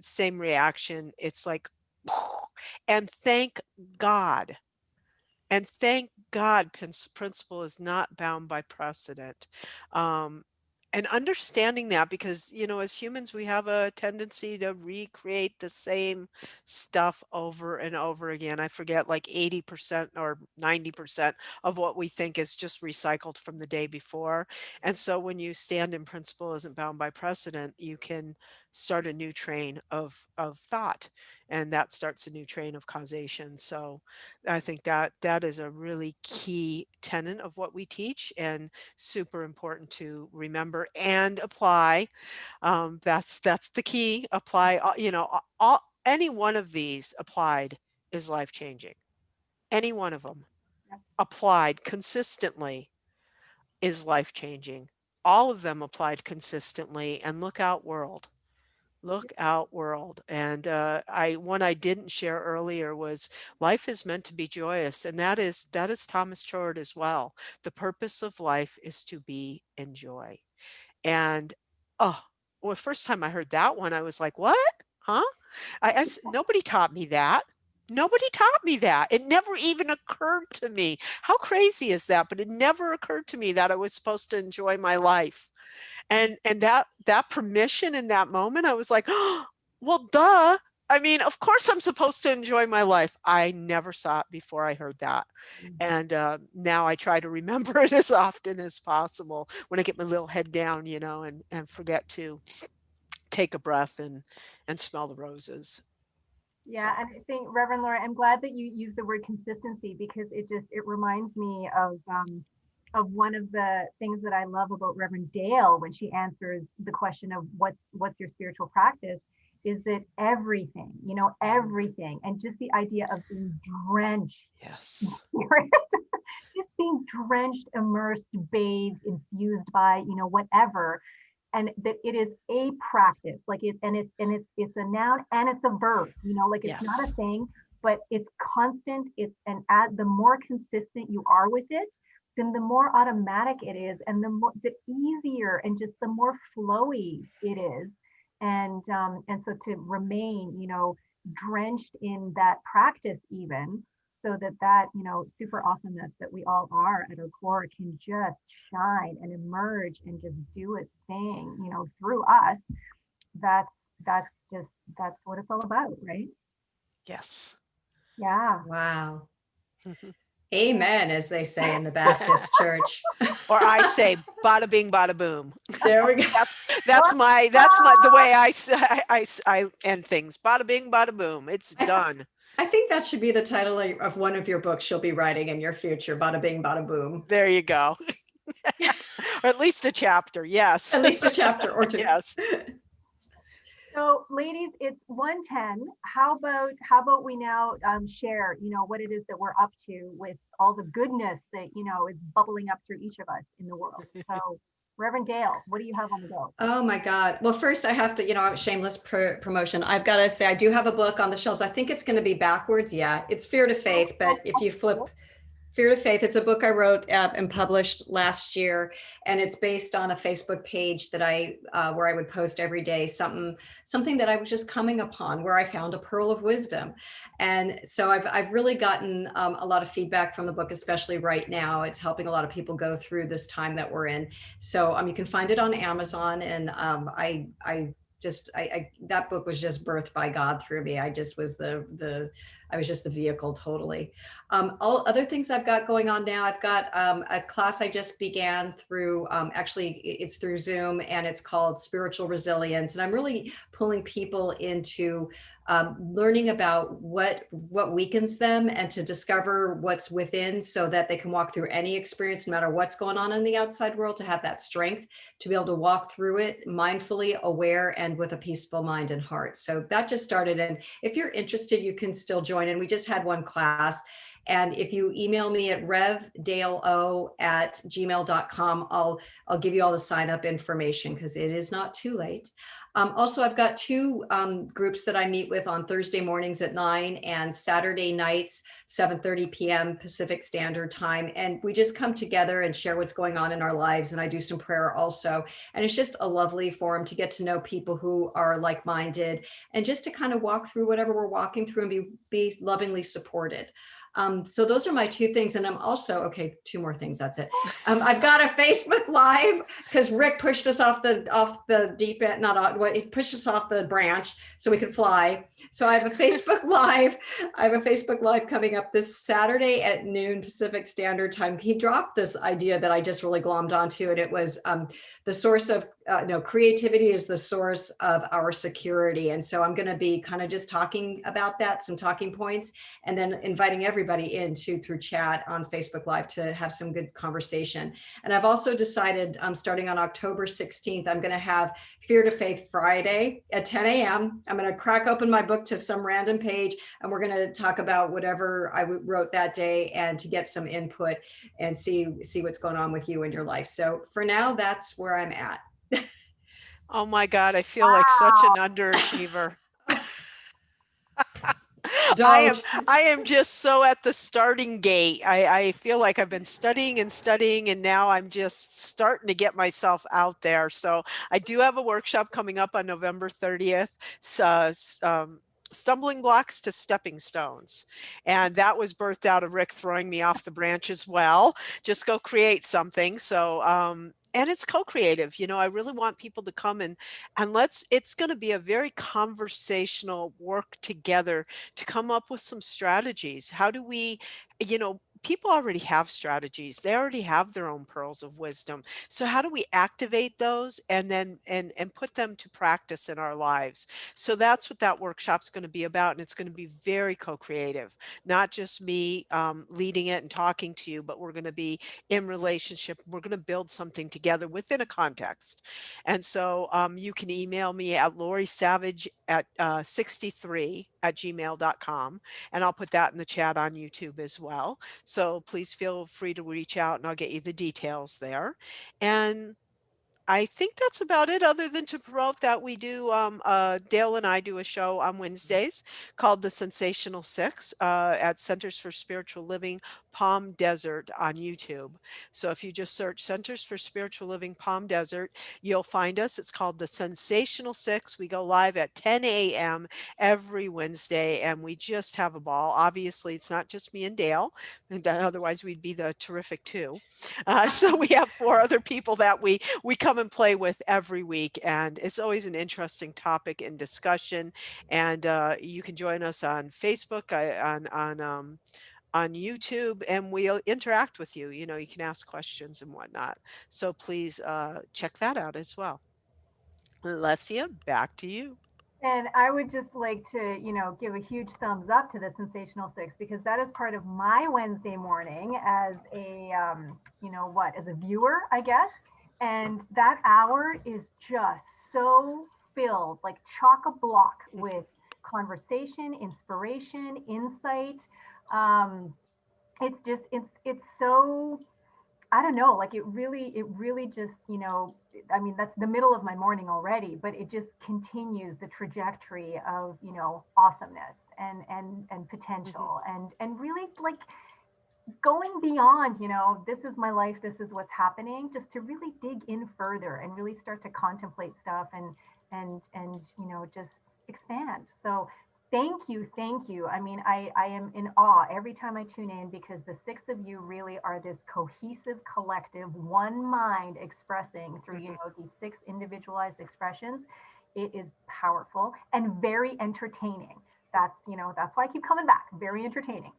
same reaction. It's like, and thank God. And thank God, principle is not bound by precedent. And understanding that, because, as humans, we have a tendency to recreate the same stuff over and over again. I forget, like 80% or 90% of what we think is just recycled from the day before. And so when you stand in principle isn't bound by precedent, you can start a new train of thought, and that starts a new train of causation. So I think that is a really key tenet of what we teach, and super important to remember and apply. That's the key. Apply. Any one of these applied is life changing. Any one of them applied consistently is life changing. All of them applied consistently, and look out, world. Look out, world. And one I didn't share earlier was life is meant to be joyous, and that is Thomas Trord as well. The purpose of life is to be in joy. And well, first time I heard that one, I was like, what? Huh? Nobody taught me that. Nobody taught me that. It never even occurred to me. How crazy is that? But it never occurred to me that I was supposed to enjoy my life. And that permission in that moment, I was like, oh, well, duh. I mean, of course I'm supposed to enjoy my life. I never saw it before I heard that. And now I try to remember it as often as possible when I get my little head down, and forget to take a breath and smell the roses. Yeah, and I think, Reverend Laura, I'm glad that you used the word consistency, because it reminds me of one of the things that I love about Reverend Dale when she answers the question of what's your spiritual practice, is that everything, everything, and just the idea of being drenched, Yes, just being drenched, immersed, bathed, infused by, whatever. And that it is a practice, it's a noun and it's a verb, it's yes. not a thing, but it's constant. The more consistent you are with it, then the more automatic it is, and the easier and just the more flowy it is. And so to remain, drenched in that practice, even, so that super awesomeness that we all are at our core can just shine and emerge and just do its thing, through us. That's what it's all about, right? Yes. Yeah. Wow. Amen, as they say in the Baptist church. Or I say, bada bing, bada boom. There we go. That's the way I end things. Bada bing, bada boom. It's done. I think that should be the title of one of your books you'll be writing in your future. Bada bing, bada boom. There you go. Or at least a chapter. Yes. At least a chapter or two. Yes. So ladies, it's 1:10. How about we now share, what it is that we're up to with all the goodness that, is bubbling up through each of us in the world. So Reverend Dale, what do you have on the go? Oh my God. Well, first I have to, shameless promotion. I've got to say, I do have a book on the shelves. I think it's going to be backwards. Yeah. It's Fear to Faith, but if you flip Fear to Faith, it's a book I wrote and published last year, and it's based on a Facebook page that where I would post every day something that I was just coming upon, where I found a pearl of wisdom. And so I've really gotten a lot of feedback from the book, especially right now. It's helping a lot of people go through this time that we're in. So you can find it on Amazon, and that book was just birthed by God through me. I just was I was just the vehicle totally. All other things I've got going on now, I've got a class I just began through, actually it's through Zoom, and it's called Spiritual Resilience. And I'm really pulling people into learning about what weakens them, and to discover what's within, so that they can walk through any experience, no matter what's going on in the outside world, to have that strength to be able to walk through it mindfully, aware, and with a peaceful mind and heart. So that just started. And if you're interested, you can still join in. We just had one class. And if you email me at revdaleo@gmail.com, I'll give you all the sign up information, because it is not too late. Also, I've got two groups that I meet with on Thursday mornings at 9 and Saturday nights, 7:30 p.m. Pacific Standard Time. And we just come together and share what's going on in our lives. And I do some prayer also. And it's just a lovely forum to get to know people who are like-minded, and just to kind of walk through whatever we're walking through and be lovingly supported. So those are my two things. And I'm also, okay, two more things, that's it. I've got a Facebook Live, because Rick pushed us off the deep end, it pushed us off the branch so we could fly. So I have a Facebook Live. I have a Facebook Live coming up this Saturday at noon Pacific Standard Time. He dropped this idea that I just really glommed onto, and it was the source of, creativity is the source of our security. And so I'm going to be kind of just talking about that, some talking points, and then inviting everybody in through chat on Facebook Live to have some good conversation. And I've also decided, starting on October 16th, I'm going to have Fear to Faith Friday at 10 a.m. I'm going to crack open my book to some random page, and we're going to talk about whatever I wrote that day, and to get some input and see what's going on with you in your life. So for now, that's where I'm at. Oh my God, I feel like such an underachiever. I am just so at the starting gate. I feel like I've been studying, and now I'm just starting to get myself out there. So I do have a workshop coming up on November 30th. Stumbling blocks to stepping stones. And that was birthed out of Rick throwing me off the branch as well. Just go create something. So, and it's co-creative. I really want people to come and it's going to be a very conversational work together to come up with some strategies. How do we, people already have strategies. They already have their own pearls of wisdom. So how do we activate those and then and put them to practice in our lives? So that's what that workshop's going to be about. And it's going to be very co-creative, not just me leading it and talking to you, but we're going to be in relationship. We're going to build something together within a context. And so you can email me at lorisavage at 63@gmail.com. And I'll put that in the chat on YouTube as well. So please feel free to reach out, and I'll get you the details there. And I think that's about it, other than to promote that we do, Dale and I do a show on Wednesdays called The Sensational Six at Centers for Spiritual Living Palm Desert on YouTube. So if you just search Centers for Spiritual Living Palm Desert, you'll find us. It's called The Sensational Six. We go live at 10 a.m. every Wednesday, and we just have a ball. Obviously, it's not just me and Dale, and otherwise we'd be the terrific two. So we have 4 other people that we come and play with every week, and it's always an interesting topic and discussion. And you can join us on Facebook, on YouTube, and we'll interact with you. You can ask questions and whatnot. So please check that out as well. Lesia, back to you. And I would just like to, give a huge thumbs up to the Sensational Six, because that is part of my Wednesday morning as a, as a viewer, I guess. And that hour is just so filled, like chock-a-block with conversation, inspiration, insight. It's just, it's so, I don't know, like it really just, I mean, that's the middle of my morning already, but it just continues the trajectory of, awesomeness and potential and really like going beyond, this is my life, this is what's happening, just to really dig in further and really start to contemplate stuff and just expand. So thank you. I mean, I am in awe every time I tune in, because the six of you really are this cohesive collective, one mind expressing through, these six individualized expressions. It is powerful and very entertaining. That's why I keep coming back. Very entertaining.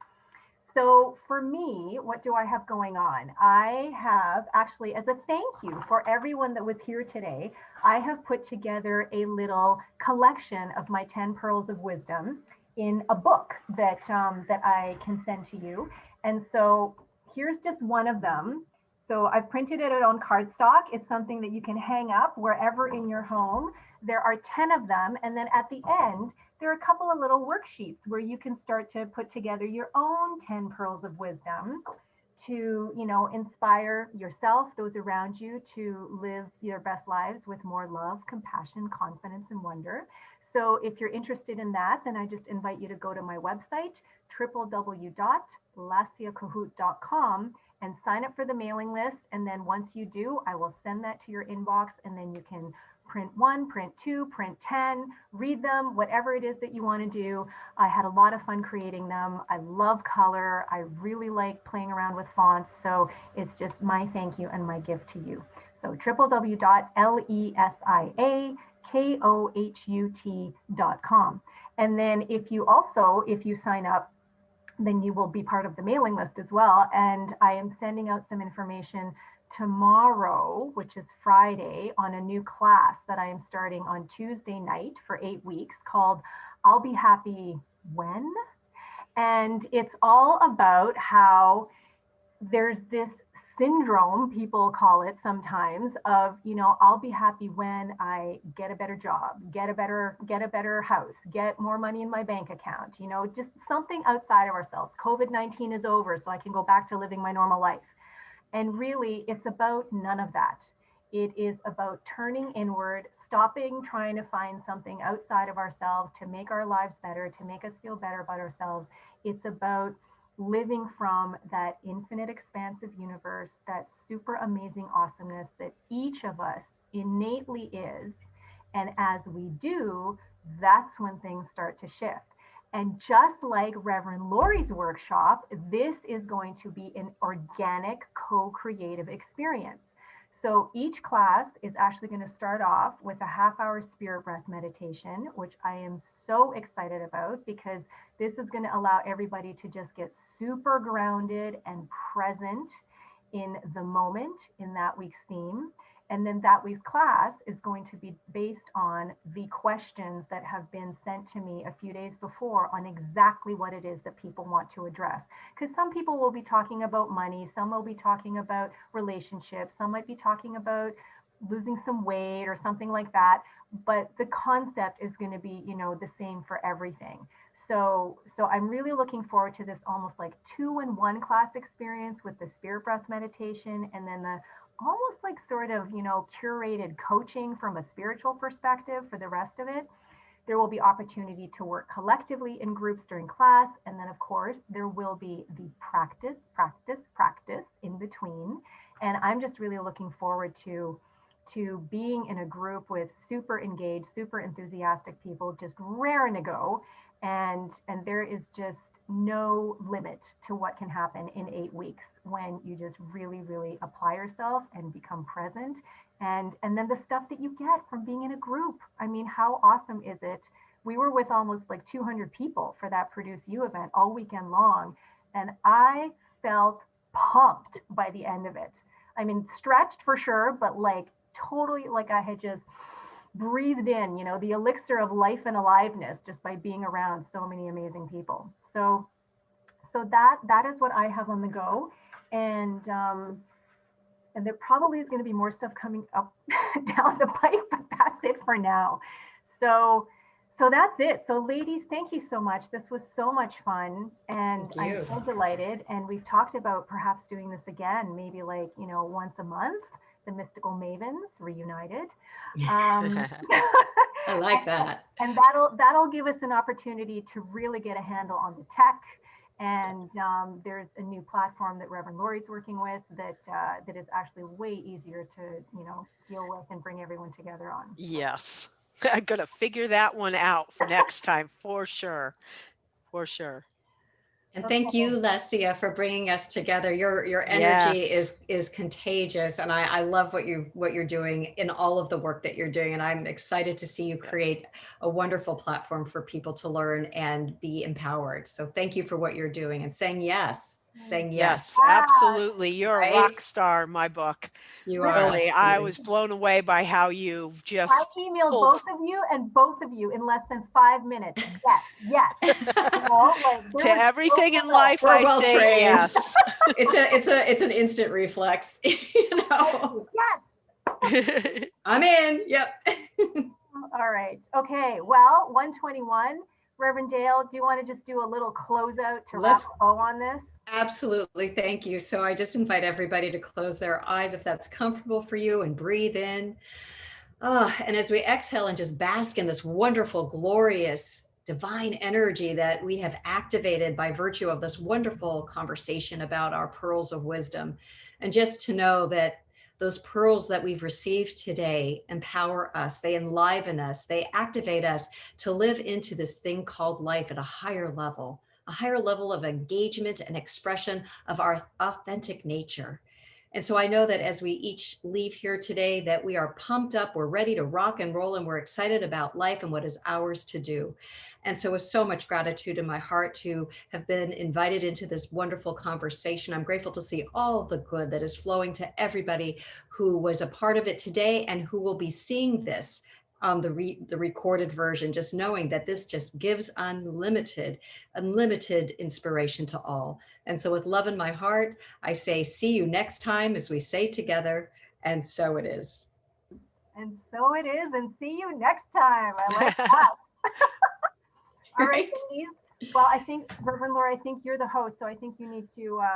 So for me, what do I have going on? I have actually, as a thank you for everyone that was here today, I have put together a little collection of my 10 pearls of wisdom in a book that I can send to you. And so here's just one of them. So I've printed it on cardstock. It's something that you can hang up wherever in your home. There are 10 of them. And then at the end, there are a couple of little worksheets where you can start to put together your own 10 pearls of wisdom to, inspire yourself, those around you, to live your best lives with more love, compassion, confidence, and wonder. So if you're interested in that, then I just invite you to go to my website, www.lasiacahoot.com, and sign up for the mailing list. And then once you do, I will send that to your inbox, and then you can print 1, print 2, print 10, read them, whatever it is that you want to do. I had a lot of fun creating them. I love color. I really like playing around with fonts. So it's just my thank you and my gift to you. So www.lesiacahoot.com. And then if you sign up, then you will be part of the mailing list as well. And I am sending out some information tomorrow, which is Friday, on a new class that I am starting on Tuesday night for 8 weeks called I'll Be Happy When? And it's all about how there's this syndrome, people call it sometimes, of, I'll be happy when I get a better job, get a better house, get more money in my bank account, just something outside of ourselves. COVID-19 is over, so I can go back to living my normal life. And really, it's about none of that. It is about turning inward, stopping trying to find something outside of ourselves to make our lives better, to make us feel better about ourselves. It's about living from that infinite expansive universe, that super amazing awesomeness that each of us innately is. And as we do, that's when things start to shift. And just like Reverend Lori's workshop, this is going to be an organic co-creative experience. So each class is actually going to start off with a half-hour spirit breath meditation, which I am so excited about, because this is going to allow everybody to just get super grounded and present in the moment in that week's theme. And then that week's class is going to be based on the questions that have been sent to me a few days before on exactly what it is that people want to address. Because some people will be talking about money, some will be talking about relationships, some might be talking about losing some weight or something like that. But the concept is going to be, the same for everything. So I'm really looking forward to this almost like 2-in-1 class experience with the spirit breath meditation, and then the almost like sort of, curated coaching from a spiritual perspective for the rest of it. There will be opportunity to work collectively in groups during class. And then of course, there will be the practice in between. And I'm just really looking forward to being in a group with super engaged, super enthusiastic people, just raring to go. And there is just no limit to what can happen in 8 weeks when you just really, really apply yourself and become present. And then the stuff that you get from being in a group. I mean, how awesome is it? We were with almost like 200 people for that Produce You event all weekend long. And I felt pumped by the end of it. I mean, stretched for sure, but like totally like I had just breathed in, the elixir of life and aliveness just by being around so many amazing people. So that is what I have on the go. And there probably is going to be more stuff coming up down the pipe, but that's it for now. So that's it. So ladies, thank you so much. This was so much fun, and Thank you. I'm so delighted. And we've talked about perhaps doing this again, maybe like, once a month, the Mystical Mavens reunited. Um, I like that. and that'll give us an opportunity to really get a handle on the tech. And there's a new platform that Reverend Lori's working with that is actually way easier to deal with and bring everyone together on. Yes. I'm going to figure that one out for next time, for sure. For sure. And thank Okay. you, Lesia, for bringing us together. Your energy Yes. is contagious, and I love what you're doing in all of the work that you're doing. And I'm excited to see you Yes. create a wonderful platform for people to learn and be empowered. So thank you for what you're doing and saying yes, saying yes. Yes, absolutely. You're a Right? rock star in my book. You are. Really, I Absolutely. was blown away by how you I just emailed pulled. both of you, and both of you in less than 5 minutes. Yes. To everything in life, We're I well say trained. yes. It's an instant reflex. Yes. I'm in. Yep. All right. Okay. Well, 121. Reverend Dale, do you want to just do a little closeout to wrap a bow on this? Absolutely. Thank you. So I just invite everybody to close their eyes if that's comfortable for you and breathe in. And as we exhale and just bask in this wonderful, glorious, divine energy that we have activated by virtue of this wonderful conversation about our pearls of wisdom. And just to know that those pearls that we've received today empower us, they enliven us, they activate us to live into this thing called life at a higher level of engagement and expression of our authentic nature. And so I know that as we each leave here today, that we are pumped up, we're ready to rock and roll, and we're excited about life and what is ours to do. And so with so much gratitude in my heart to have been invited into this wonderful conversation, I'm grateful to see all the good that is flowing to everybody who was a part of it today and who will be seeing this on the recorded version, just knowing that this just gives unlimited inspiration to all. And so with love in my heart, I say, see you next time as we say together, and so it is. And so it is, and see you next time. I like that. All right, ladies. Well, I think, Reverend Laura, I think you're the host, so I think you need to